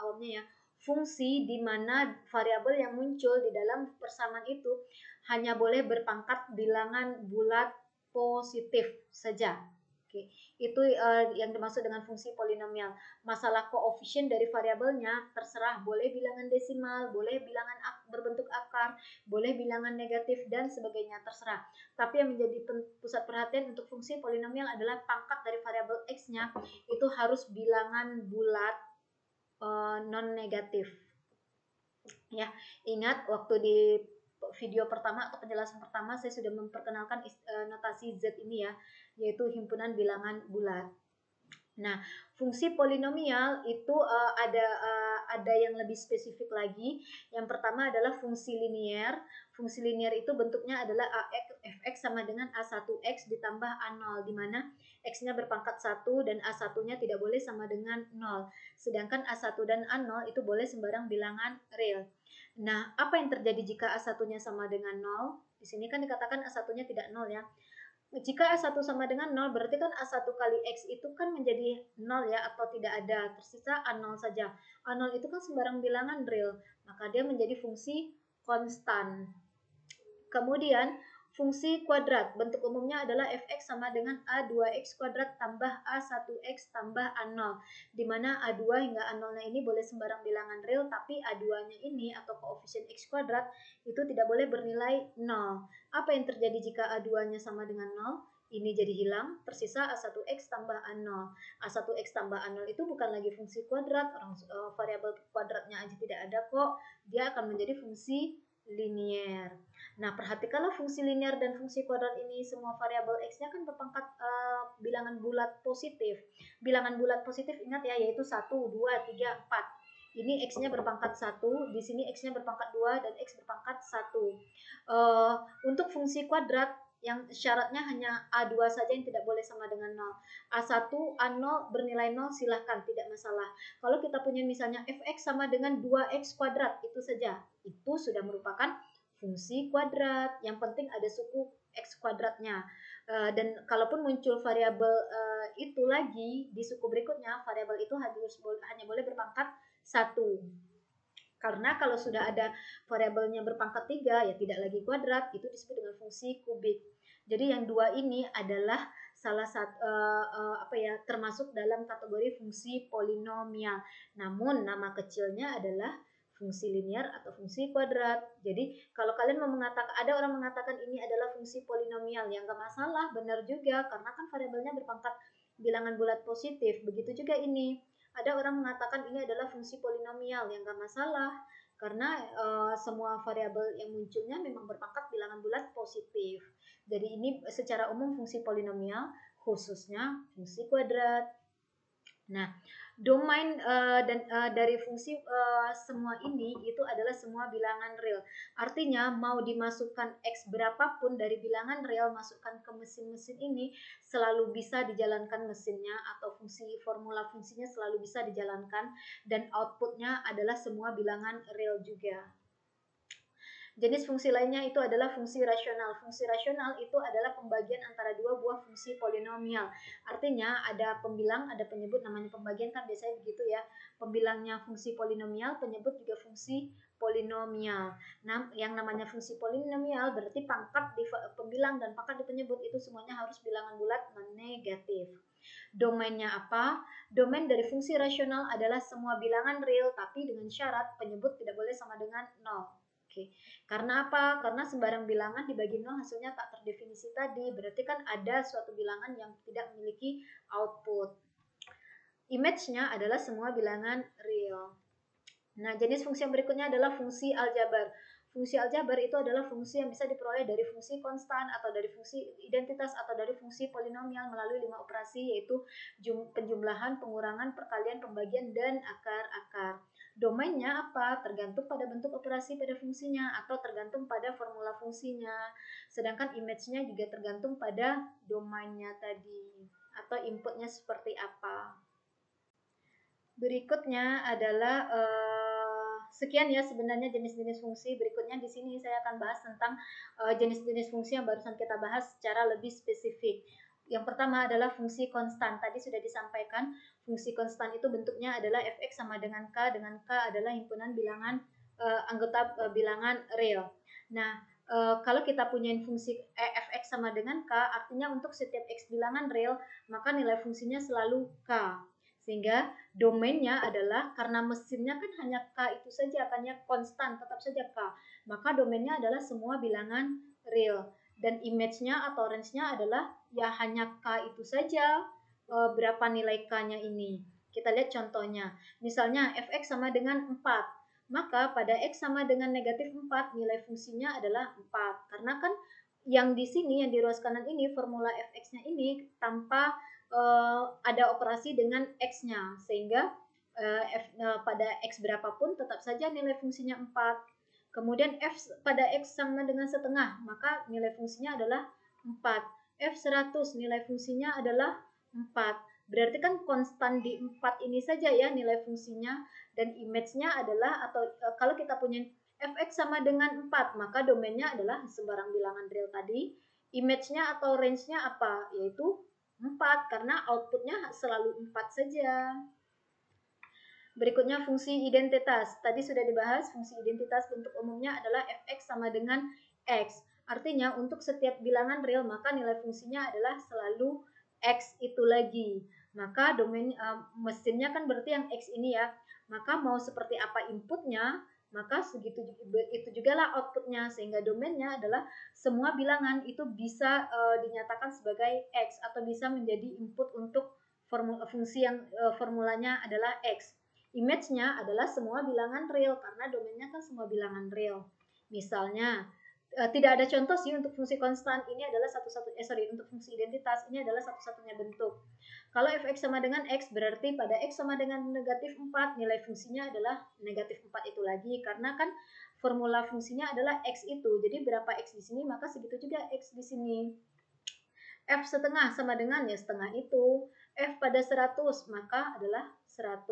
awamnya ya, fungsi di mana variabel yang muncul di dalam persamaan itu hanya boleh berpangkat bilangan bulat positif saja. Oke, itu yang dimaksud dengan fungsi polinomial. Masalah koefisien dari variabelnya terserah, boleh bilangan desimal, boleh bilangan berbentuk akar, boleh bilangan negatif dan sebagainya, terserah. Tapi yang menjadi pusat perhatian untuk fungsi polinomial adalah pangkat dari variabel x-nya itu harus bilangan bulat non negatif. Ya, ingat waktu di video pertama atau penjelasan pertama saya sudah memperkenalkan notasi Z ini ya, yaitu himpunan bilangan bulat. Nah, fungsi polinomial itu ada yang lebih spesifik lagi. Yang pertama adalah fungsi linier. Fungsi linier itu bentuknya adalah fx sama dengan a1x ditambah a0, di mana x-nya berpangkat 1 dan a1-nya tidak boleh sama dengan 0. Sedangkan a1 dan a0 itu boleh sembarang bilangan real. Nah, apa yang terjadi jika a1-nya sama dengan 0? Di sini kan dikatakan a1-nya tidak 0 ya. Jika A1 sama dengan 0, berarti kan A1 kali X itu kan menjadi 0 ya, atau tidak ada, tersisa A0 saja. A0 itu kan sembarang bilangan real, maka dia menjadi fungsi konstan. Kemudian fungsi kuadrat, bentuk umumnya adalah fx sama dengan a2x kuadrat tambah a1x tambah a0, di mana a2 hingga a0-nya ini boleh sembarang bilangan real, tapi a2-nya ini atau koefisien x kuadrat itu tidak boleh bernilai 0. Apa yang terjadi jika a2-nya sama dengan 0? Ini jadi hilang, tersisa a1x tambah a0. A1x tambah a0 itu bukan lagi fungsi kuadrat, variabel kuadratnya aja tidak ada kok, dia akan menjadi fungsi linier. Nah, perhatikanlah fungsi linier dan fungsi kuadrat ini, semua variabel x-nya kan berpangkat bilangan bulat positif. Bilangan bulat positif ingat ya, yaitu 1, 2, 3, 4. Ini x-nya berpangkat 1, di sini x-nya berpangkat 2 dan x berpangkat 1. Untuk fungsi kuadrat yang syaratnya hanya A2 saja yang tidak boleh sama dengan 0. A1, A0 bernilai 0 silahkan, tidak masalah. Kalau kita punya misalnya fx sama dengan 2x kuadrat, itu saja. Itu sudah merupakan fungsi kuadrat. Yang penting ada suku x kuadratnya. Dan kalaupun muncul variabel itu lagi di suku berikutnya, variabel itu hanya boleh berpangkat 1. Karena kalau sudah ada variabelnya berpangkat 3, ya tidak lagi kuadrat, itu disebut dengan fungsi kubik. Jadi yang dua ini adalah salah satu termasuk dalam kategori fungsi polinomial. Namun nama kecilnya adalah fungsi linier atau fungsi kuadrat. Jadi kalau kalian mau mengatakan, ada orang mengatakan ini adalah fungsi polinomial, yang enggak masalah, benar juga, karena kan variabelnya berpangkat bilangan bulat positif. Begitu juga ini. Ada orang mengatakan ini adalah fungsi polinomial, yang enggak masalah, karena semua variabel yang munculnya memang berpangkat bilangan bulat positif. Jadi ini secara umum fungsi polinomial, khususnya fungsi kuadrat. Nah, domain dari fungsi semua ini itu adalah semua bilangan real. Artinya mau dimasukkan x berapapun dari bilangan real, masukkan ke mesin-mesin ini, selalu bisa dijalankan mesinnya, atau formula fungsinya selalu bisa dijalankan, dan outputnya adalah semua bilangan real juga. Jenis fungsi lainnya itu adalah fungsi rasional. Fungsi rasional itu adalah pembagian antara dua buah fungsi polinomial. Artinya ada pembilang, ada penyebut, namanya pembagian kan biasanya begitu ya. Pembilangnya fungsi polinomial, penyebut juga fungsi polinomial. Nah, yang namanya fungsi polinomial berarti pangkat di pembilang dan pangkat di penyebut itu semuanya harus bilangan bulat non-negatif. Domainnya apa? Domain dari fungsi rasional adalah semua bilangan real tapi dengan syarat penyebut tidak boleh sama dengan 0. Oke. Karena apa? Karena sembarang bilangan dibagi 0 hasilnya tak terdefinisi tadi. Berarti kan ada suatu bilangan yang tidak memiliki output. Image-nya adalah semua bilangan real. Nah, jenis fungsi yang berikutnya adalah fungsi aljabar. Fungsi aljabar itu adalah fungsi yang bisa diperoleh dari fungsi konstan atau dari fungsi identitas atau dari fungsi polinomial melalui 5 operasi yaitu penjumlahan, pengurangan, perkalian, pembagian, dan akar-akar. Domainnya apa? Tergantung pada bentuk operasi pada fungsinya atau tergantung pada formula fungsinya. Sedangkan image-nya juga tergantung pada domainnya tadi atau inputnya seperti apa. Berikutnya adalah sekian ya sebenarnya jenis-jenis fungsi. Berikutnya di sini saya akan bahas tentang jenis-jenis fungsi yang barusan kita bahas secara lebih spesifik. Yang pertama adalah fungsi konstan. Tadi sudah disampaikan fungsi konstan itu bentuknya adalah fx sama dengan k adalah himpunan bilangan anggota bilangan real. Nah, kalau kita punya fungsi fx sama dengan k, artinya untuk setiap x bilangan real, maka nilai fungsinya selalu k. Sehingga domainnya adalah karena mesinnya kan hanya K itu saja, akannya konstan, tetap saja K. Maka domainnya adalah semua bilangan real. Dan image-nya atau range-nya adalah ya hanya K itu saja, berapa nilai K-nya ini. Kita lihat contohnya. Misalnya fx sama dengan 4. Maka pada x sama dengan negatif 4, nilai fungsinya adalah 4. Karena kan yang di sini, yang di ruas kanan ini, formula fx-nya ini tanpa ada operasi dengan x-nya, sehingga pada x berapapun tetap saja nilai fungsinya 4. Kemudian f pada x sama dengan setengah, maka nilai fungsinya adalah 4. F 100 nilai fungsinya adalah 4. Berarti kan konstan di 4 ini saja ya nilai fungsinya, dan image-nya adalah atau kalau kita punya fx sama dengan 4, maka domainnya adalah sembarang bilangan real tadi. Image-nya atau range-nya apa? Yaitu 4, karena outputnya selalu 4 saja. Berikutnya fungsi identitas. Tadi sudah dibahas, fungsi identitas bentuk umumnya adalah fx sama dengan x. Artinya untuk setiap bilangan real maka nilai fungsinya adalah selalu x itu lagi. Maka domain mesinnya kan berarti yang x ini ya. Maka mau seperti apa inputnya, maka segitu itu juga lah outputnya, sehingga domainnya adalah semua bilangan itu bisa dinyatakan sebagai x atau bisa menjadi input untuk fungsi yang formulanya adalah x. Image-nya adalah semua bilangan real karena domainnya kan semua bilangan real. Misalnya tidak ada contoh sih untuk fungsi konstan, ini adalah untuk fungsi identitas ini adalah satu-satunya bentuk. Kalau fx sama dengan x berarti pada x sama dengan negatif 4 nilai fungsinya adalah negatif 4 itu lagi, karena kan formula fungsinya adalah x itu. Jadi berapa x di sini maka segitu juga x di sini. F setengah sama dengan ya setengah itu. F pada 100 maka adalah 100.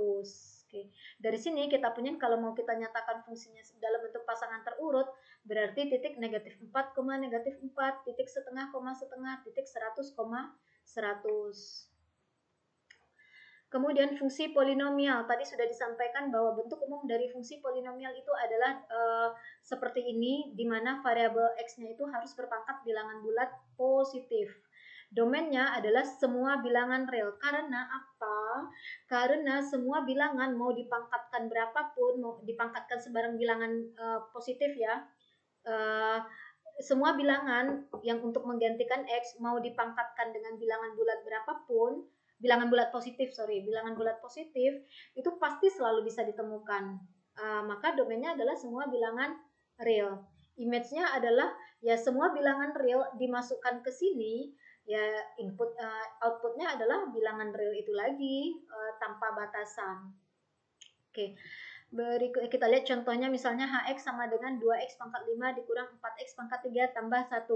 Oke. Dari sini kita punya kalau mau kita nyatakan fungsinya dalam bentuk pasangan terurut, berarti titik negatif 4, negatif 4, titik setengah, titik 100, 100. Kemudian fungsi polinomial. Tadi sudah disampaikan bahwa bentuk umum dari fungsi polinomial itu adalah seperti ini, di mana variabel x-nya itu harus berpangkat bilangan bulat positif. Domainnya adalah semua bilangan real. Karena apa? Karena semua bilangan mau dipangkatkan berapapun, mau dipangkatkan sembarang bilangan positif ya, semua bilangan yang untuk menggantikan x mau dipangkatkan dengan bilangan bulat berapapun, bilangan bulat positif itu pasti selalu bisa ditemukan. Maka domainnya adalah semua bilangan real. Image-nya adalah ya semua bilangan real dimasukkan ke sini, ya outputnya adalah bilangan real itu lagi tanpa batasan. Oke. Berikut kita lihat contohnya, misalnya hx sama dengan 2x pangkat 5 dikurang 4x pangkat 3 tambah 1.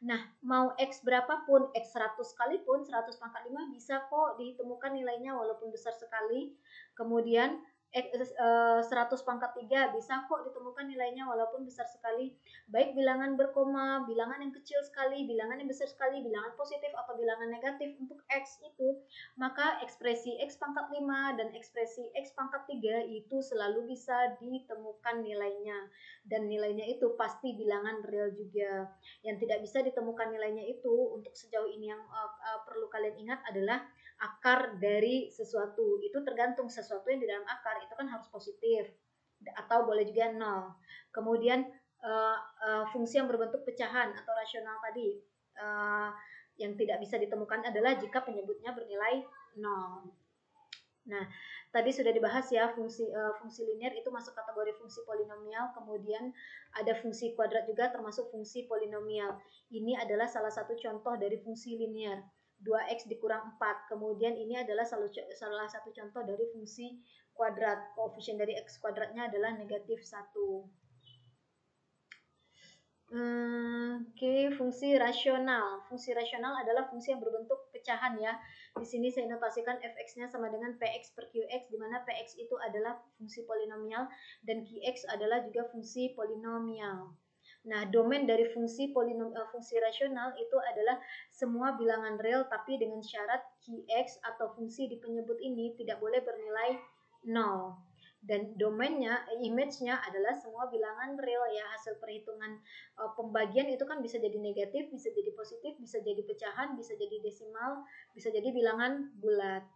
Nah, mau x berapapun, x 100 sekalipun, 100 pangkat 5 bisa kok ditemukan nilainya walaupun besar sekali. Kemudian 100 pangkat 3 bisa kok ditemukan nilainya walaupun besar sekali, baik bilangan berkoma, bilangan yang kecil sekali, bilangan yang besar sekali, bilangan positif atau bilangan negatif untuk X itu, maka ekspresi X pangkat 5 dan ekspresi X pangkat 3 itu selalu bisa ditemukan nilainya, dan nilainya itu pasti bilangan real juga. Yang tidak bisa ditemukan nilainya itu untuk sejauh ini yang perlu kalian ingat adalah akar dari sesuatu. Itu tergantung sesuatu yang di dalam akar itu kan harus positif atau boleh juga nol. Kemudian fungsi yang berbentuk pecahan atau rasional tadi yang tidak bisa ditemukan adalah jika penyebutnya bernilai nol. Nah, tadi sudah dibahas ya fungsi linier itu masuk kategori fungsi polinomial, kemudian ada fungsi kuadrat juga termasuk fungsi polinomial. Ini adalah salah satu contoh dari fungsi linier. 2x dikurang 4. Kemudian ini adalah salah satu contoh dari fungsi kuadrat. Koefisien dari x kuadratnya adalah negatif 1. Oke, fungsi rasional. Fungsi rasional adalah fungsi yang berbentuk pecahan ya. Di sini saya notasikan fx-nya sama dengan px per qx, di mana px itu adalah fungsi polinomial dan qx adalah juga fungsi polinomial. Nah, domain dari fungsi rasional itu adalah semua bilangan real tapi dengan syarat qx atau fungsi di penyebut ini tidak boleh bernilai 0. Dan domainnya, image-nya adalah semua bilangan real ya, hasil perhitungan pembagian itu kan bisa jadi negatif, bisa jadi positif, bisa jadi pecahan, bisa jadi desimal, bisa jadi bilangan bulat.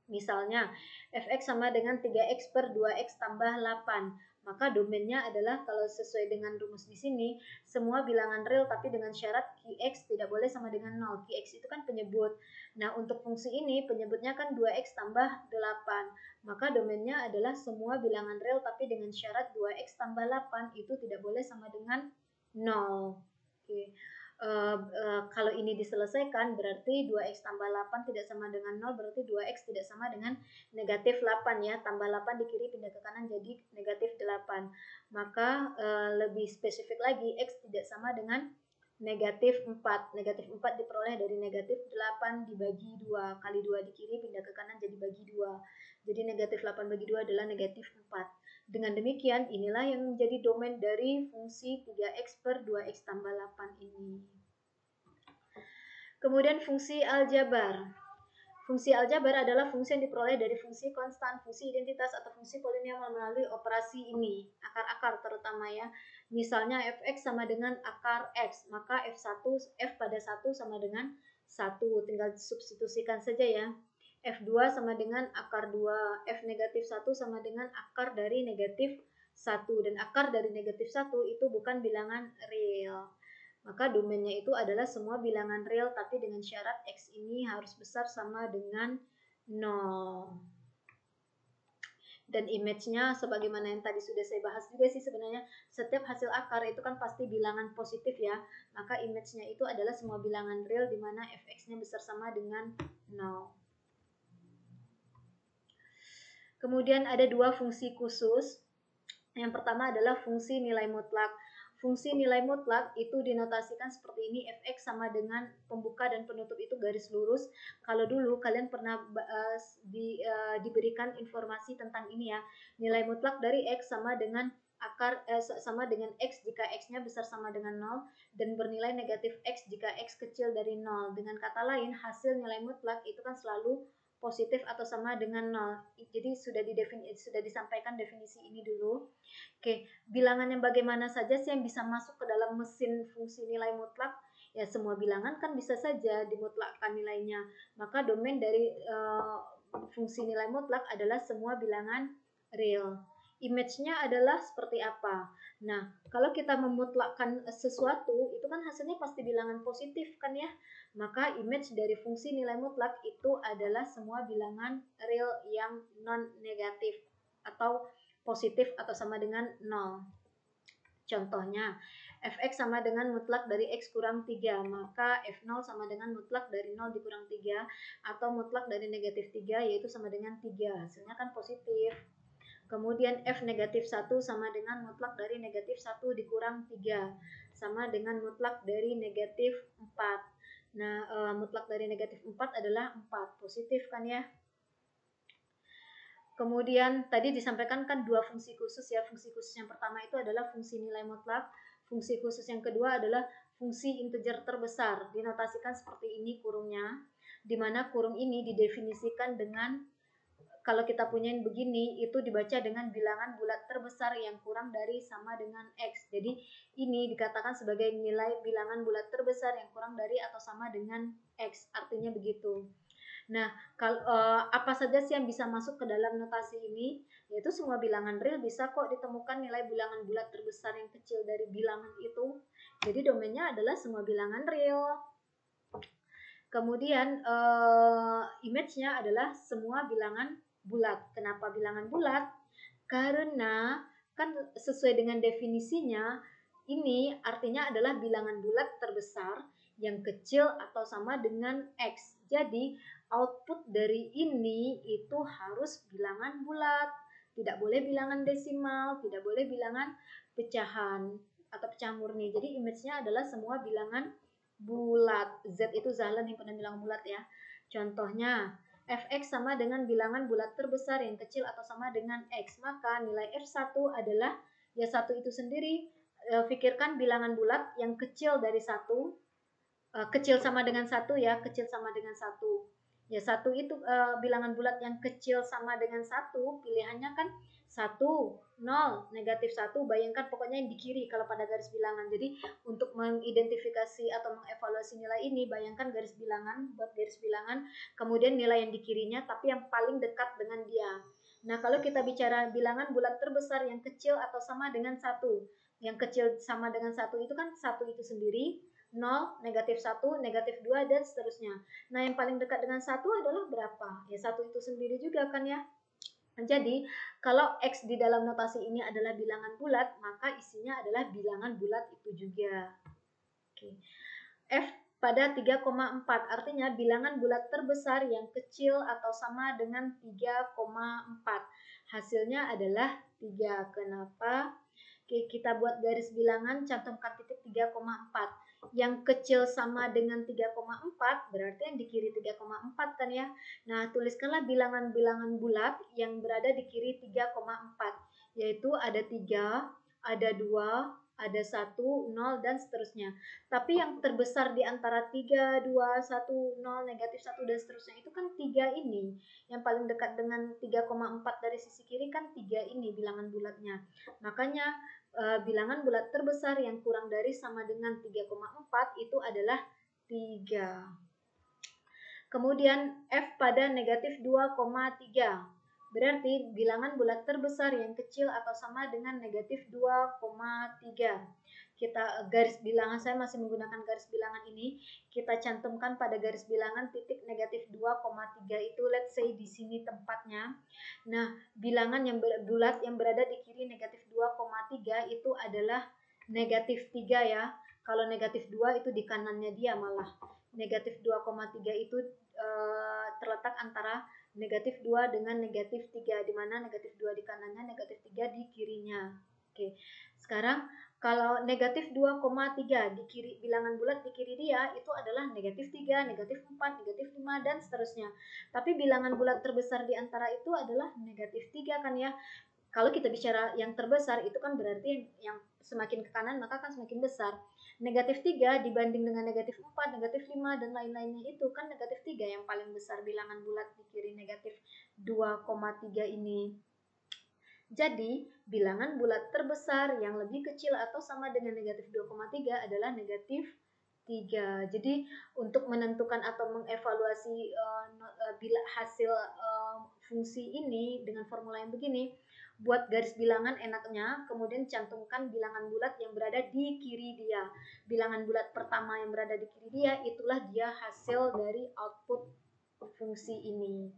Misalnya, fx sama dengan 3x per 2x tambah 8. Maka domainnya adalah kalau sesuai dengan rumus di sini, semua bilangan real tapi dengan syarat qx tidak boleh sama dengan 0. Qx itu kan penyebut. Nah, untuk fungsi ini penyebutnya kan 2x tambah 8. Maka domainnya adalah semua bilangan real tapi dengan syarat 2x tambah 8 itu tidak boleh sama dengan 0. Oke. Kalau ini diselesaikan berarti 2x tambah 8 tidak sama dengan 0, berarti 2x tidak sama dengan negatif 8 ya, tambah 8 di kiri pindah ke kanan jadi negatif 8. Maka lebih spesifik lagi, x tidak sama dengan negatif 4. Negatif 4 diperoleh dari negatif 8 dibagi 2, kali 2 di kiri pindah ke kanan jadi bagi 2. Jadi negatif 8 bagi 2 adalah negatif 4. Dengan demikian, inilah yang menjadi domain dari fungsi 3x per 2x tambah 8 ini. Kemudian fungsi aljabar. Fungsi aljabar adalah fungsi yang diperoleh dari fungsi konstan, fungsi identitas, atau fungsi polinomial melalui operasi ini, akar-akar terutama ya. Misalnya fx sama dengan akar x, maka f pada 1 sama dengan 1, tinggal substitusikan saja ya. F2 sama dengan akar 2, F negatif 1 sama dengan akar dari negatif 1, dan akar dari negatif 1 itu bukan bilangan real. Maka domainnya itu adalah semua bilangan real tapi dengan syarat X ini harus besar sama dengan 0. Dan image-nya sebagaimana yang tadi sudah saya bahas juga sih sebenarnya, setiap hasil akar itu kan pasti bilangan positif ya. Maka image-nya itu adalah semua bilangan real di mana fx-nya besar sama dengan 0. Kemudian ada dua fungsi khusus. Yang pertama adalah fungsi nilai mutlak. Fungsi nilai mutlak itu dinotasikan seperti ini, fx sama dengan pembuka dan penutup itu garis lurus. Kalau dulu kalian pernah diberikan informasi tentang ini ya, nilai mutlak dari x sama dengan sama dengan x jika x-nya besar sama dengan 0 dan bernilai negatif x jika x kecil dari 0. Dengan kata lain, hasil nilai mutlak itu kan selalu positif atau sama dengan 0. Jadi sudah disampaikan definisi ini dulu. Oke, bilangan yang bagaimana saja sih yang bisa masuk ke dalam mesin fungsi nilai mutlak? Ya, semua bilangan kan bisa saja dimutlakkan nilainya. Maka domain dari fungsi nilai mutlak adalah semua bilangan real. Image-nya adalah seperti apa? Nah, kalau kita memutlakkan sesuatu, itu kan hasilnya pasti bilangan positif kan ya? Maka image dari fungsi nilai mutlak itu adalah semua bilangan real yang non-negatif atau positif atau sama dengan 0. Contohnya, fx sama dengan mutlak dari x kurang 3, maka f0 sama dengan mutlak dari 0 dikurang 3, atau mutlak dari negatif 3, yaitu sama dengan 3. Hasilnya kan positif. Kemudian f negatif 1 sama dengan mutlak dari negatif 1 dikurang 3, sama dengan mutlak dari negatif 4. Nah, mutlak dari negatif 4 adalah 4, positif kan ya. Kemudian tadi disampaikan kan dua fungsi khusus ya. Fungsi khusus yang pertama itu adalah fungsi nilai mutlak. Fungsi khusus yang kedua adalah fungsi integer terbesar. Dinotasikan seperti ini kurungnya, di mana kurung ini didefinisikan dengan, kalau kita punyain begini, itu dibaca dengan bilangan bulat terbesar yang kurang dari sama dengan X. Jadi ini dikatakan sebagai nilai bilangan bulat terbesar yang kurang dari atau sama dengan X. Artinya begitu. Nah, kalau apa saja sih yang bisa masuk ke dalam notasi ini? Yaitu semua bilangan real bisa kok ditemukan nilai bilangan bulat terbesar yang kecil dari bilangan itu. Jadi domainnya adalah semua bilangan real. Kemudian image-nya adalah semua bilangan bulat. Kenapa bilangan bulat? Karena kan sesuai dengan definisinya, ini artinya adalah bilangan bulat terbesar yang kecil atau sama dengan X. Jadi output dari ini itu harus bilangan bulat. Tidak boleh bilangan desimal, tidak boleh bilangan pecahan atau pecahan murni. Jadi image-nya adalah semua bilangan bulat. Z itu Zahlan himpunan bilangan bulat ya. Contohnya, Fx sama dengan bilangan bulat terbesar yang kecil atau sama dengan X. Maka nilai F1 adalah, ya 1 itu sendiri. Pikirkan bilangan bulat yang kecil dari 1. Kecil sama dengan 1 ya, kecil sama dengan 1. Ya 1 itu bilangan bulat yang kecil sama dengan 1, pilihannya kan 1, 0, negatif 1, bayangkan pokoknya yang di kiri kalau pada garis bilangan. Jadi untuk mengidentifikasi atau mengevaluasi nilai ini, bayangkan garis bilangan, buat garis bilangan, kemudian nilai yang di kirinya tapi yang paling dekat dengan dia. Nah kalau kita bicara bilangan bulat terbesar yang kecil atau sama dengan 1, yang kecil sama dengan 1 itu kan 1 itu sendiri, 0, negatif 1, negatif 2, dan seterusnya. Nah, yang paling dekat dengan 1 adalah berapa? Ya, 1 itu sendiri juga kan ya. Jadi, kalau X di dalam notasi ini adalah bilangan bulat, maka isinya adalah bilangan bulat itu juga. Oke. F pada 3,4, artinya bilangan bulat terbesar yang kecil atau sama dengan 3,4. Hasilnya adalah 3. Kenapa? Oke, kita buat garis bilangan, cantumkan titik 3,4. Yang kecil sama dengan 3,4 berarti yang di kiri 3,4 kan ya. Nah, tuliskanlah bilangan-bilangan bulat yang berada di kiri 3,4, yaitu ada 3, ada 2, ada 1, 0, dan seterusnya. Tapi yang terbesar di antara 3, 2, 1, 0, negatif 1, dan seterusnya itu kan 3 ini. Yang paling dekat dengan 3,4 dari sisi kiri kan 3 ini bilangan bulatnya. Makanya bilangan bulat terbesar yang kurang dari sama dengan 3,4 itu adalah 3. Kemudian F pada negatif 2,3. Berarti bilangan bulat terbesar yang kecil atau sama dengan negatif 2,3. Kita garis bilangan, saya masih menggunakan garis bilangan ini, kita cantumkan pada garis bilangan titik negatif 2,3 itu let's say di sini tempatnya. Nah, bilangan yang bulat yang berada di kiri negatif 2,3 itu adalah negatif 3 ya. Kalau negatif 2 itu di kanannya dia malah. Negatif 2,3 itu terletak antara negatif 2 dengan negatif 3, di mana negatif 2 di kanannya, negatif 3 di kirinya. Oke. Sekarang kalau negatif 2,3 di kiri, bilangan bulat di kiri dia itu adalah negatif 3, negatif 4, negatif 5, dan seterusnya. Tapi bilangan bulat terbesar di antara itu adalah negatif 3 kan ya. Kalau kita bicara yang terbesar itu kan berarti yang semakin ke kanan maka kan semakin besar. Negatif 3 dibanding dengan negatif 4, negatif 5, dan lain-lainnya itu kan negatif 3 yang paling besar bilangan bulat di kiri negatif 2,3 ini. Jadi, bilangan bulat terbesar yang lebih kecil atau sama dengan negatif 2,3 adalah negatif 3. Jadi, untuk menentukan atau mengevaluasi hasil fungsi ini dengan formula yang begini, buat garis bilangan enaknya, kemudian cantumkan bilangan bulat yang berada di kiri dia. Bilangan bulat pertama yang berada di kiri dia, itulah dia hasil dari output fungsi ini.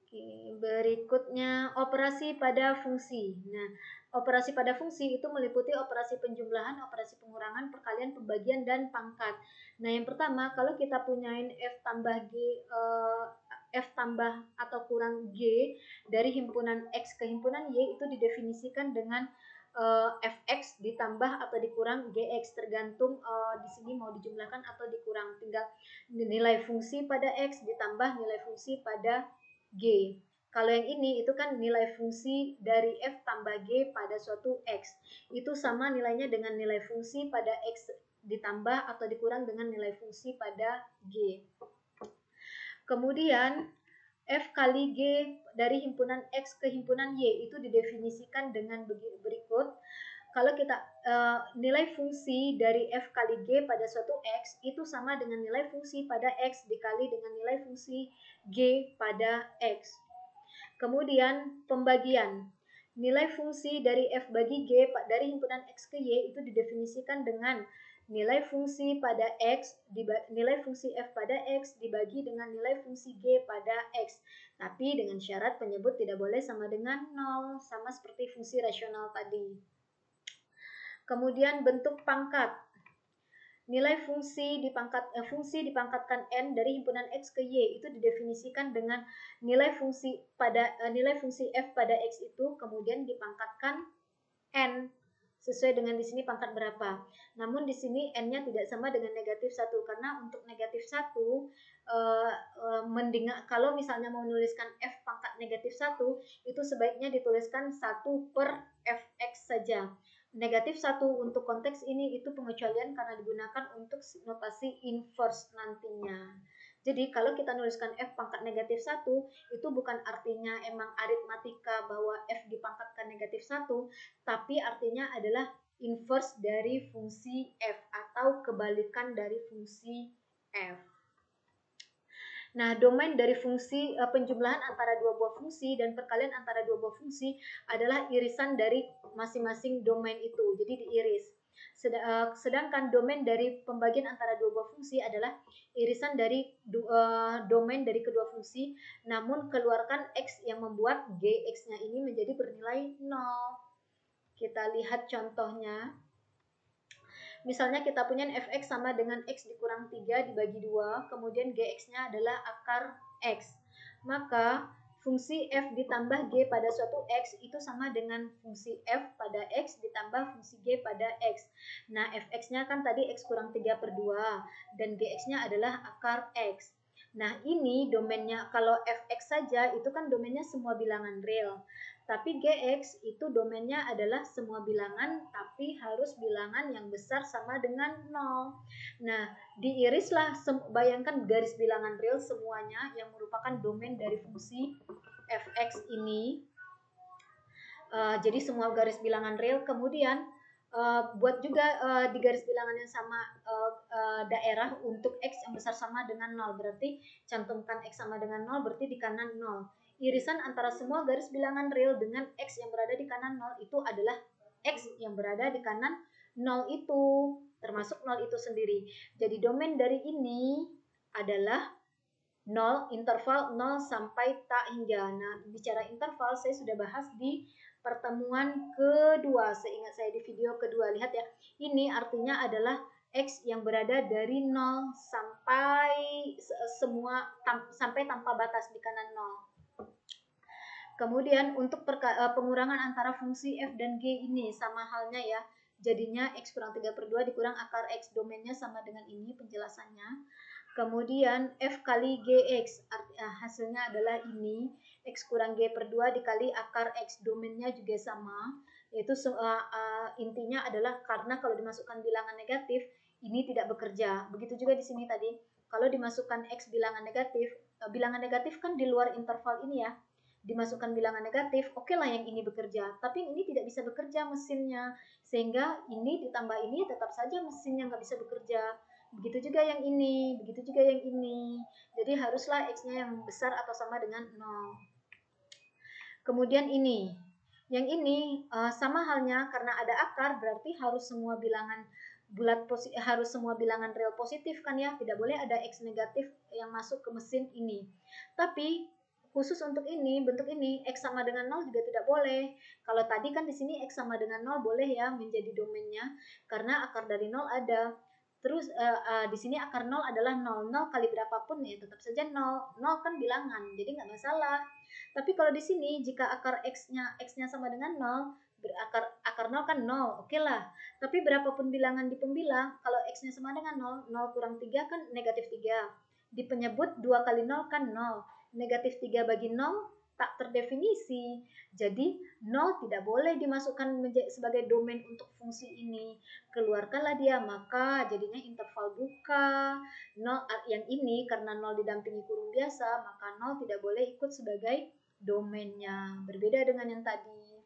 Oke, berikutnya operasi pada fungsi. Nah, operasi pada fungsi itu meliputi operasi penjumlahan, operasi pengurangan, perkalian, pembagian, dan pangkat. Nah, yang pertama, kalau kita punyain F tambah G, F tambah atau kurang G dari himpunan X ke himpunan Y itu didefinisikan dengan fx ditambah atau dikurang gx, tergantung di sini mau dijumlahkan atau dikurang, tinggal nilai fungsi pada x ditambah nilai fungsi pada g. Kalau yang ini itu kan nilai fungsi dari f tambah g pada suatu x, itu sama nilainya dengan nilai fungsi pada x ditambah atau dikurang dengan nilai fungsi pada g. Kemudian f kali g dari himpunan x ke himpunan y itu didefinisikan dengan berikut. Kalau kita nilai fungsi dari f kali g pada suatu x itu sama dengan nilai fungsi pada x dikali dengan nilai fungsi g pada x. Kemudian pembagian. Nilai fungsi dari f bagi g dari himpunan x ke y itu didefinisikan dengan nilai fungsi pada x nilai fungsi f pada x dibagi dengan nilai fungsi g pada x. Tapi dengan syarat penyebut tidak boleh sama dengan 0, sama seperti fungsi rasional tadi. Kemudian bentuk pangkat. Nilai fungsi dipangkatkan n dari himpunan x ke y itu didefinisikan dengan nilai fungsi f pada x itu kemudian dipangkatkan n sesuai dengan di sini pangkat berapa. Namun di sini n-nya tidak sama dengan negatif 1 karena untuk negatif 1 kalau misalnya mau menuliskan f pangkat negatif 1 itu sebaiknya dituliskan 1 per fx saja. Negatif 1 untuk konteks ini itu pengecualian karena digunakan untuk notasi inverse nantinya. Jadi kalau kita nuliskan f pangkat negatif 1 itu bukan artinya emang aritmatika bahwa f dipangkatkan negatif 1, tapi artinya adalah inverse dari fungsi f atau kebalikan dari fungsi f. Nah, domain dari fungsi penjumlahan antara dua buah fungsi dan perkalian antara dua buah fungsi adalah irisan dari masing-masing domain itu. Jadi diiris. Sedangkan domain dari pembagian antara dua buah fungsi adalah irisan dari domain dari kedua fungsi, namun keluarkan x yang membuat gx-nya ini menjadi bernilai 0. Kita lihat contohnya. Misalnya kita punya fx sama dengan x dikurang 3 dibagi 2, kemudian gx-nya adalah akar x. Maka fungsi f ditambah g pada suatu x itu sama dengan fungsi f pada x ditambah fungsi g pada x. Nah, fx-nya kan tadi x kurang 3 per 2 dan gx-nya adalah akar x. Nah, ini domainnya kalau fx saja itu kan domainnya semua bilangan real. Tapi gx itu domainnya adalah semua bilangan tapi harus bilangan yang besar sama dengan 0. Nah, diirislah bayangkan garis bilangan real semuanya yang merupakan domain dari fungsi fx ini. Jadi semua garis bilangan real, kemudian buat juga di garis bilangan yang sama daerah untuk x yang besar sama dengan 0. Berarti cantumkan x sama dengan 0 berarti di kanan 0. Irisan antara semua garis bilangan real dengan x yang berada di kanan 0 itu adalah x yang berada di kanan 0 itu, termasuk 0 itu sendiri. Jadi domain dari ini adalah 0, interval 0 sampai tak hingga. Nah, bicara interval saya sudah bahas di pertemuan kedua, seingat saya di video kedua. Lihat ya, ini artinya adalah x yang berada dari 0 sampai sampai tanpa batas di kanan 0. Kemudian untuk pengurangan antara fungsi f dan g ini sama halnya ya. Jadinya x kurang 3 per 2 dikurang akar x, domainnya sama dengan ini penjelasannya. Kemudian f kali gx, hasilnya adalah ini. X kurang g per 2 dikali akar x, domainnya juga sama. Yaitu intinya adalah karena kalau dimasukkan bilangan negatif, ini tidak bekerja. Begitu juga di sini tadi. Kalau dimasukkan x bilangan negatif kan di luar interval ini ya. Dimasukkan bilangan negatif, oke lah yang ini bekerja, tapi yang ini tidak bisa bekerja mesinnya, sehingga ini ditambah ini tetap saja mesinnya nggak bisa bekerja. Begitu juga yang ini, begitu juga yang ini. Jadi haruslah x-nya yang besar atau sama dengan 0. Kemudian ini, yang ini sama halnya karena ada akar berarti harus semua bilangan harus semua bilangan real positif kan ya, tidak boleh ada x negatif yang masuk ke mesin ini. Tapi khusus untuk ini, bentuk ini, x sama dengan 0 juga tidak boleh. Kalau tadi kan di sini x sama dengan 0 boleh ya menjadi domainnya, karena akar dari 0 ada. Terus di sini akar 0 adalah 0. 0 kali berapapun ya tetap saja 0. 0 kan bilangan, jadi nggak masalah. Tapi kalau di sini jika akar x-nya sama dengan 0, Akar 0 kan 0, oke lah. Tapi berapapun bilangan di pembilang, kalau X-nya sama dengan 0, 0 kurang 3 kan negatif 3. Di penyebut 2 kali 0 kan 0. Negatif 3 bagi 0 tak terdefinisi. Jadi 0 tidak boleh dimasukkan sebagai domain untuk fungsi ini. Keluarkanlah dia, maka jadinya interval buka. 0 yang ini karena 0 didampingi kurung biasa, maka 0 tidak boleh ikut sebagai domainnya. Berbeda dengan yang tadi.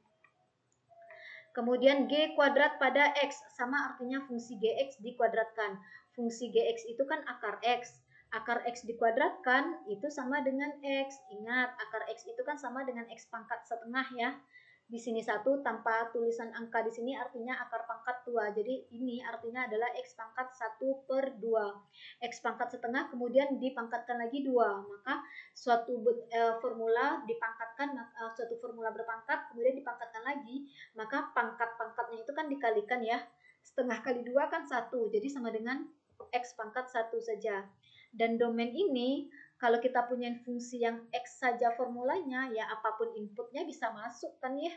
Kemudian G kuadrat pada X, sama artinya fungsi Gx dikuadratkan. Fungsi Gx itu kan akar X. Akar X dikuadratkan itu sama dengan X. Ingat, akar X itu kan sama dengan X pangkat setengah ya. Di sini 1 tanpa tulisan angka di sini artinya akar pangkat 2. Jadi ini artinya adalah X pangkat 1/2. X pangkat setengah kemudian dipangkatkan lagi 2. Maka suatu formula dipangkatkan, suatu formula berpangkat kemudian dipangkatkan lagi, maka pangkat-pangkatnya itu kan dikalikan ya. Setengah kali 2 kan 1. Jadi sama dengan X pangkat 1 saja. Dan domain ini kalau kita punya fungsi yang X saja formulanya, ya apapun inputnya bisa masuk kan ya.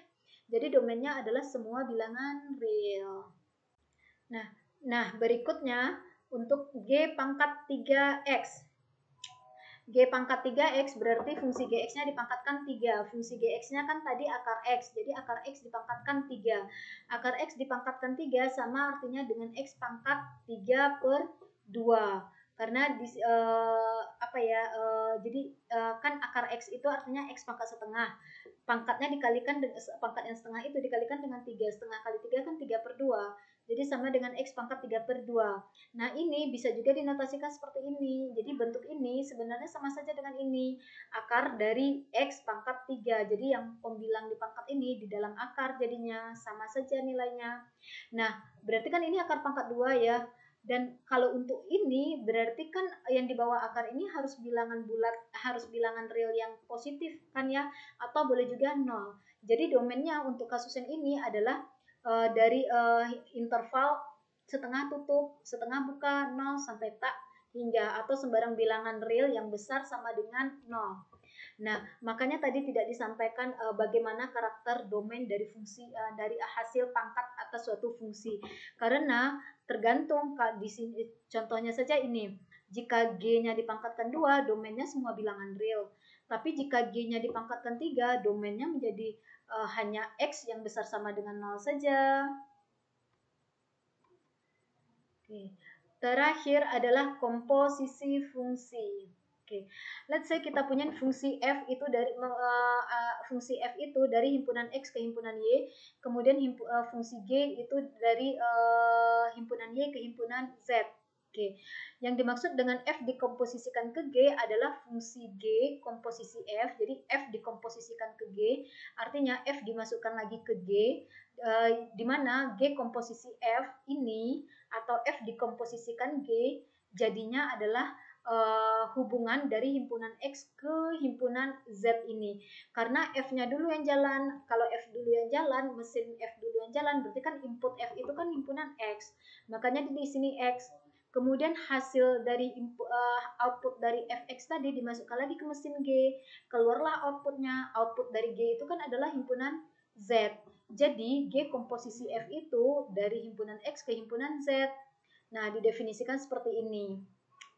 Jadi domainnya adalah semua bilangan real. Nah berikutnya untuk G pangkat 3X. G pangkat 3X berarti fungsi Gx-nya dipangkatkan 3. Fungsi Gx-nya kan tadi akar X, jadi akar X dipangkatkan 3. Akar X dipangkatkan 3 sama artinya dengan X pangkat 3/2. Karena kan akar X itu artinya X pangkat setengah. Pangkatnya dikalikan dengan pangkat yang setengah itu dikalikan dengan 3. Setengah kali 3 kan 3/2. Jadi sama dengan X pangkat 3/2. Nah ini bisa juga dinotasikan seperti ini. Jadi bentuk ini sebenarnya sama saja dengan ini. Akar dari X pangkat 3. Jadi yang pembilang di pangkat ini di dalam akar jadinya sama saja nilainya. Nah berarti kan ini akar pangkat 2 ya. Dan kalau untuk ini berarti kan yang di bawah akar ini harus bilangan bulat, harus bilangan real yang positif kan ya, atau boleh juga 0. Jadi domainnya untuk kasus yang ini adalah dari interval setengah tutup, setengah buka, 0 sampai tak hingga, atau sembarang bilangan real yang besar sama dengan 0. Nah, makanya tadi tidak disampaikan bagaimana karakter domain dari fungsi dari hasil pangkat atas suatu fungsi. Karena tergantung di sini contohnya saja ini. Jika G-nya dipangkatkan 2, domainnya semua bilangan real. Tapi jika G-nya dipangkatkan 3, domainnya menjadi hanya X yang besar sama dengan 0 saja. Oke. Terakhir adalah komposisi fungsi. Oke, let's say kita punya fungsi f itu dari fungsi f itu dari himpunan x ke himpunan y, kemudian fungsi g itu dari himpunan y ke himpunan z. Oke, yang dimaksud dengan f dikomposisikan ke g adalah fungsi g komposisi f. Jadi f dikomposisikan ke g, artinya f dimasukkan lagi ke g, di mana g komposisi f ini atau f dikomposisikan g jadinya adalah hubungan dari himpunan X ke himpunan Z ini. Karena F-nya dulu yang jalan. Kalau F dulu yang jalan, mesin F dulu yang jalan, berarti kan input F itu kan himpunan X. Makanya di sini X. Kemudian hasil dari output dari Fx tadi dimasukkan lagi ke mesin G. Keluarlah outputnya. Output dari G itu kan adalah himpunan Z. Jadi G komposisi F itu dari himpunan X ke himpunan Z. Nah, didefinisikan seperti ini.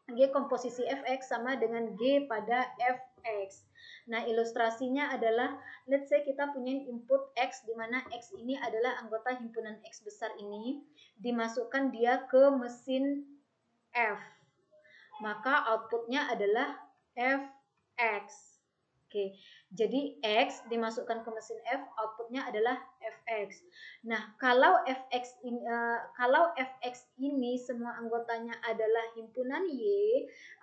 G komposisi Fx sama dengan G pada Fx. Nah, ilustrasinya adalah let's say kita punya input X di mana X ini adalah anggota himpunan X besar ini, dimasukkan dia ke mesin F. Maka outputnya adalah Fx. Oke, jadi X dimasukkan ke mesin F, outputnya adalah Fx. Nah, kalau Fx ini semua anggotanya adalah himpunan Y,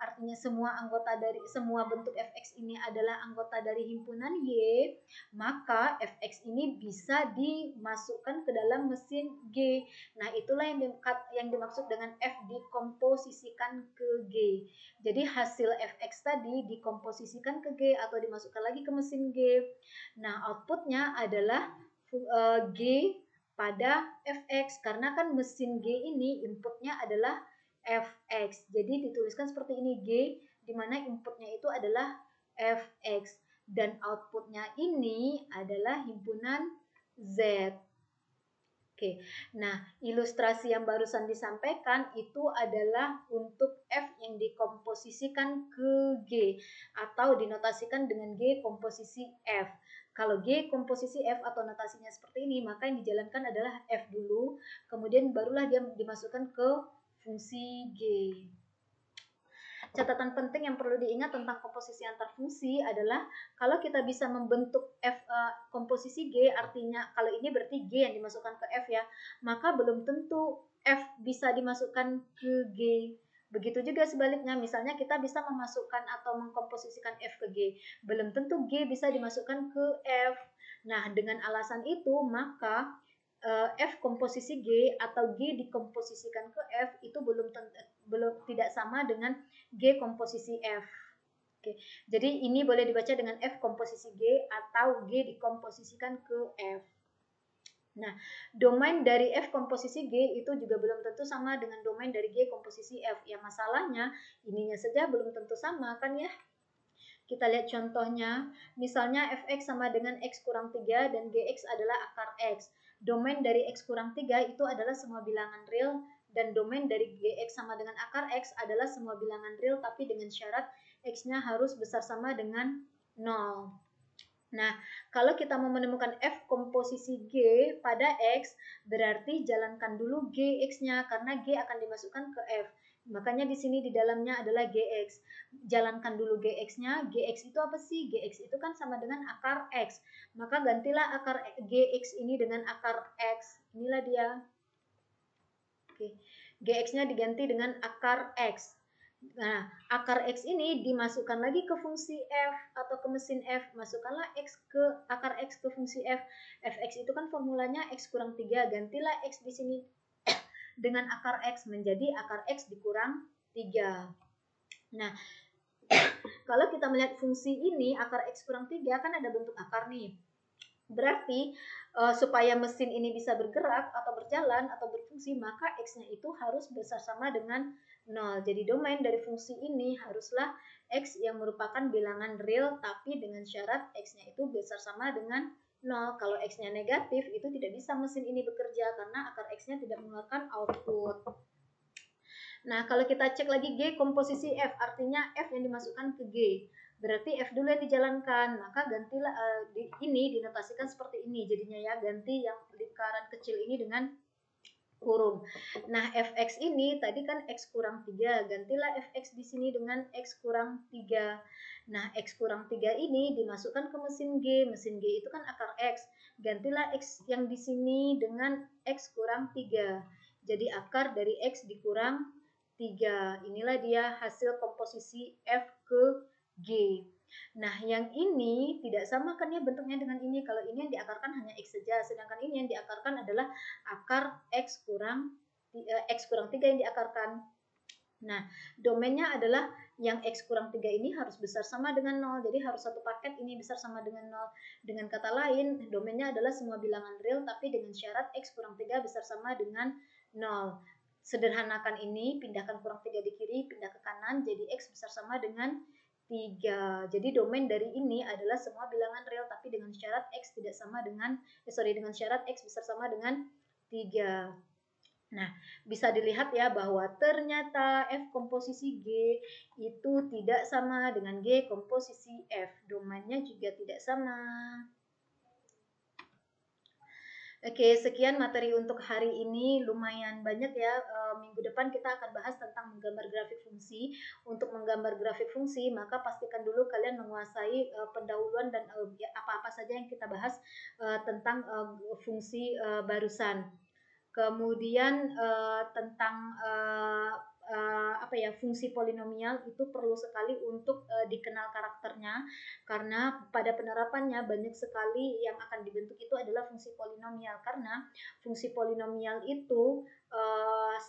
artinya semua bentuk Fx ini adalah anggota dari himpunan Y, maka Fx ini bisa dimasukkan ke dalam mesin G. Nah, itulah yang dimaksud dengan F dikomposisikan ke G. Jadi hasil Fx tadi dikomposisikan ke G atau dimasukkan lagi ke mesin G. Nah, outputnya adalah G pada Fx, karena kan mesin G ini inputnya adalah Fx. Jadi dituliskan seperti ini, G di mana inputnya itu adalah Fx dan outputnya ini adalah himpunan Z. Oke, nah ilustrasi yang barusan disampaikan itu adalah untuk F yang dikomposisikan ke G atau dinotasikan dengan G komposisi F. Kalau G komposisi F atau notasinya seperti ini, maka yang dijalankan adalah F dulu, kemudian barulah dia dimasukkan ke fungsi G. Catatan penting yang perlu diingat tentang komposisi antar fungsi adalah kalau kita bisa membentuk komposisi G, artinya kalau ini berarti G yang dimasukkan ke F ya, maka belum tentu F bisa dimasukkan ke G. Begitu juga sebaliknya, misalnya kita bisa memasukkan atau mengkomposisikan F ke G, belum tentu G bisa dimasukkan ke F. Nah, dengan alasan itu, maka F komposisi G atau G dikomposisikan ke F itu belum tidak sama dengan G komposisi F. Oke. Jadi ini boleh dibaca dengan F komposisi G atau G dikomposisikan ke F. Nah, domain dari F komposisi G itu juga belum tentu sama dengan domain dari G komposisi F. Ya masalahnya ininya saja belum tentu sama kan ya. Kita lihat contohnya, misalnya fx sama dengan x kurang 3 dan gx adalah akar x. Domain dari x kurang 3 itu adalah semua bilangan real dan domain dari gx sama dengan akar x adalah semua bilangan real tapi dengan syarat x-nya harus besar sama dengan 0. Nah, kalau kita mau menemukan f komposisi G pada x, berarti jalankan dulu gx-nya karena G akan dimasukkan ke f. Makanya di sini di dalamnya adalah gx. Jalankan dulu gx-nya. Gx itu apa sih? Gx itu kan sama dengan akar x. Maka gantilah akar gx ini dengan akar x. Inilah dia. Oke. Gx-nya diganti dengan akar x. Nah, akar X ini dimasukkan lagi ke fungsi F atau ke mesin F. Masukkanlah akar X ke fungsi F. Fx itu kan formulanya X kurang 3. Gantilah X di sini dengan akar X menjadi akar X dikurang 3. Nah, kalau kita melihat fungsi ini, akar X kurang 3 kan ada bentuk akar nih. Berarti supaya mesin ini bisa bergerak atau berjalan atau berfungsi, maka X-nya itu harus besar sama dengan 0. Jadi domain dari fungsi ini haruslah X yang merupakan bilangan real tapi dengan syarat X-nya itu besar sama dengan 0. Kalau X-nya negatif itu tidak bisa mesin ini bekerja karena akar X-nya tidak mengeluarkan output. Nah, kalau kita cek lagi G komposisi F, artinya F yang dimasukkan ke G. Berarti F dulu yang dijalankan, maka gantilah ini dinotasikan seperti ini jadinya ya, ganti yang lingkaran kecil ini dengan kurung. Nah, fx ini tadi kan x kurang 3, gantilah fx di sini dengan x kurang 3. Nah, x kurang 3 ini dimasukkan ke mesin G. Mesin G itu kan akar x. Gantilah x yang di sini dengan x kurang 3. Jadi akar dari x dikurang 3. Inilah dia hasil komposisi F ke G. Nah, yang ini tidak sama kan ya bentuknya dengan ini. Kalau ini yang diakarkan hanya X saja, sedangkan ini yang diakarkan adalah akar X kurang 3 yang diakarkan. Nah, domainnya adalah yang X kurang 3 ini harus besar sama dengan 0. Jadi harus satu paket ini besar sama dengan 0. Dengan kata lain, domainnya adalah semua bilangan real tapi dengan syarat X kurang 3 besar sama dengan 0. Sederhanakan ini, pindahkan kurang 3 di kiri, pindah ke kanan, jadi X besar sama dengan 3. Jadi domain dari ini adalah semua bilangan real tapi dengan syarat X tidak sama dengan dengan syarat X besar sama dengan 3. Nah, bisa dilihat ya bahwa ternyata F komposisi G itu tidak sama dengan G komposisi F. Domainnya juga tidak sama. Oke, sekian materi untuk hari ini. Lumayan banyak ya. Minggu depan kita akan bahas tentang menggambar grafik fungsi. Untuk menggambar grafik fungsi, maka pastikan dulu kalian menguasai pendahuluan dan apa-apa saja yang kita bahas tentang fungsi barusan. Kemudian tentang fungsi polinomial itu perlu sekali untuk dikenal karakternya karena pada penerapannya banyak sekali yang akan dibentuk itu adalah fungsi polinomial karena fungsi polinomial itu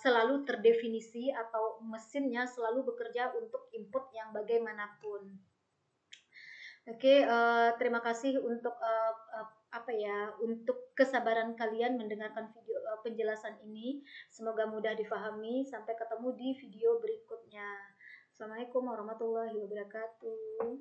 selalu terdefinisi atau mesinnya selalu bekerja untuk input yang bagaimanapun. Oke, terima kasih untuk untuk kesabaran kalian mendengarkan video penjelasan ini. Semoga mudah difahami. Sampai ketemu di video berikutnya. Assalamualaikum warahmatullahi wabarakatuh.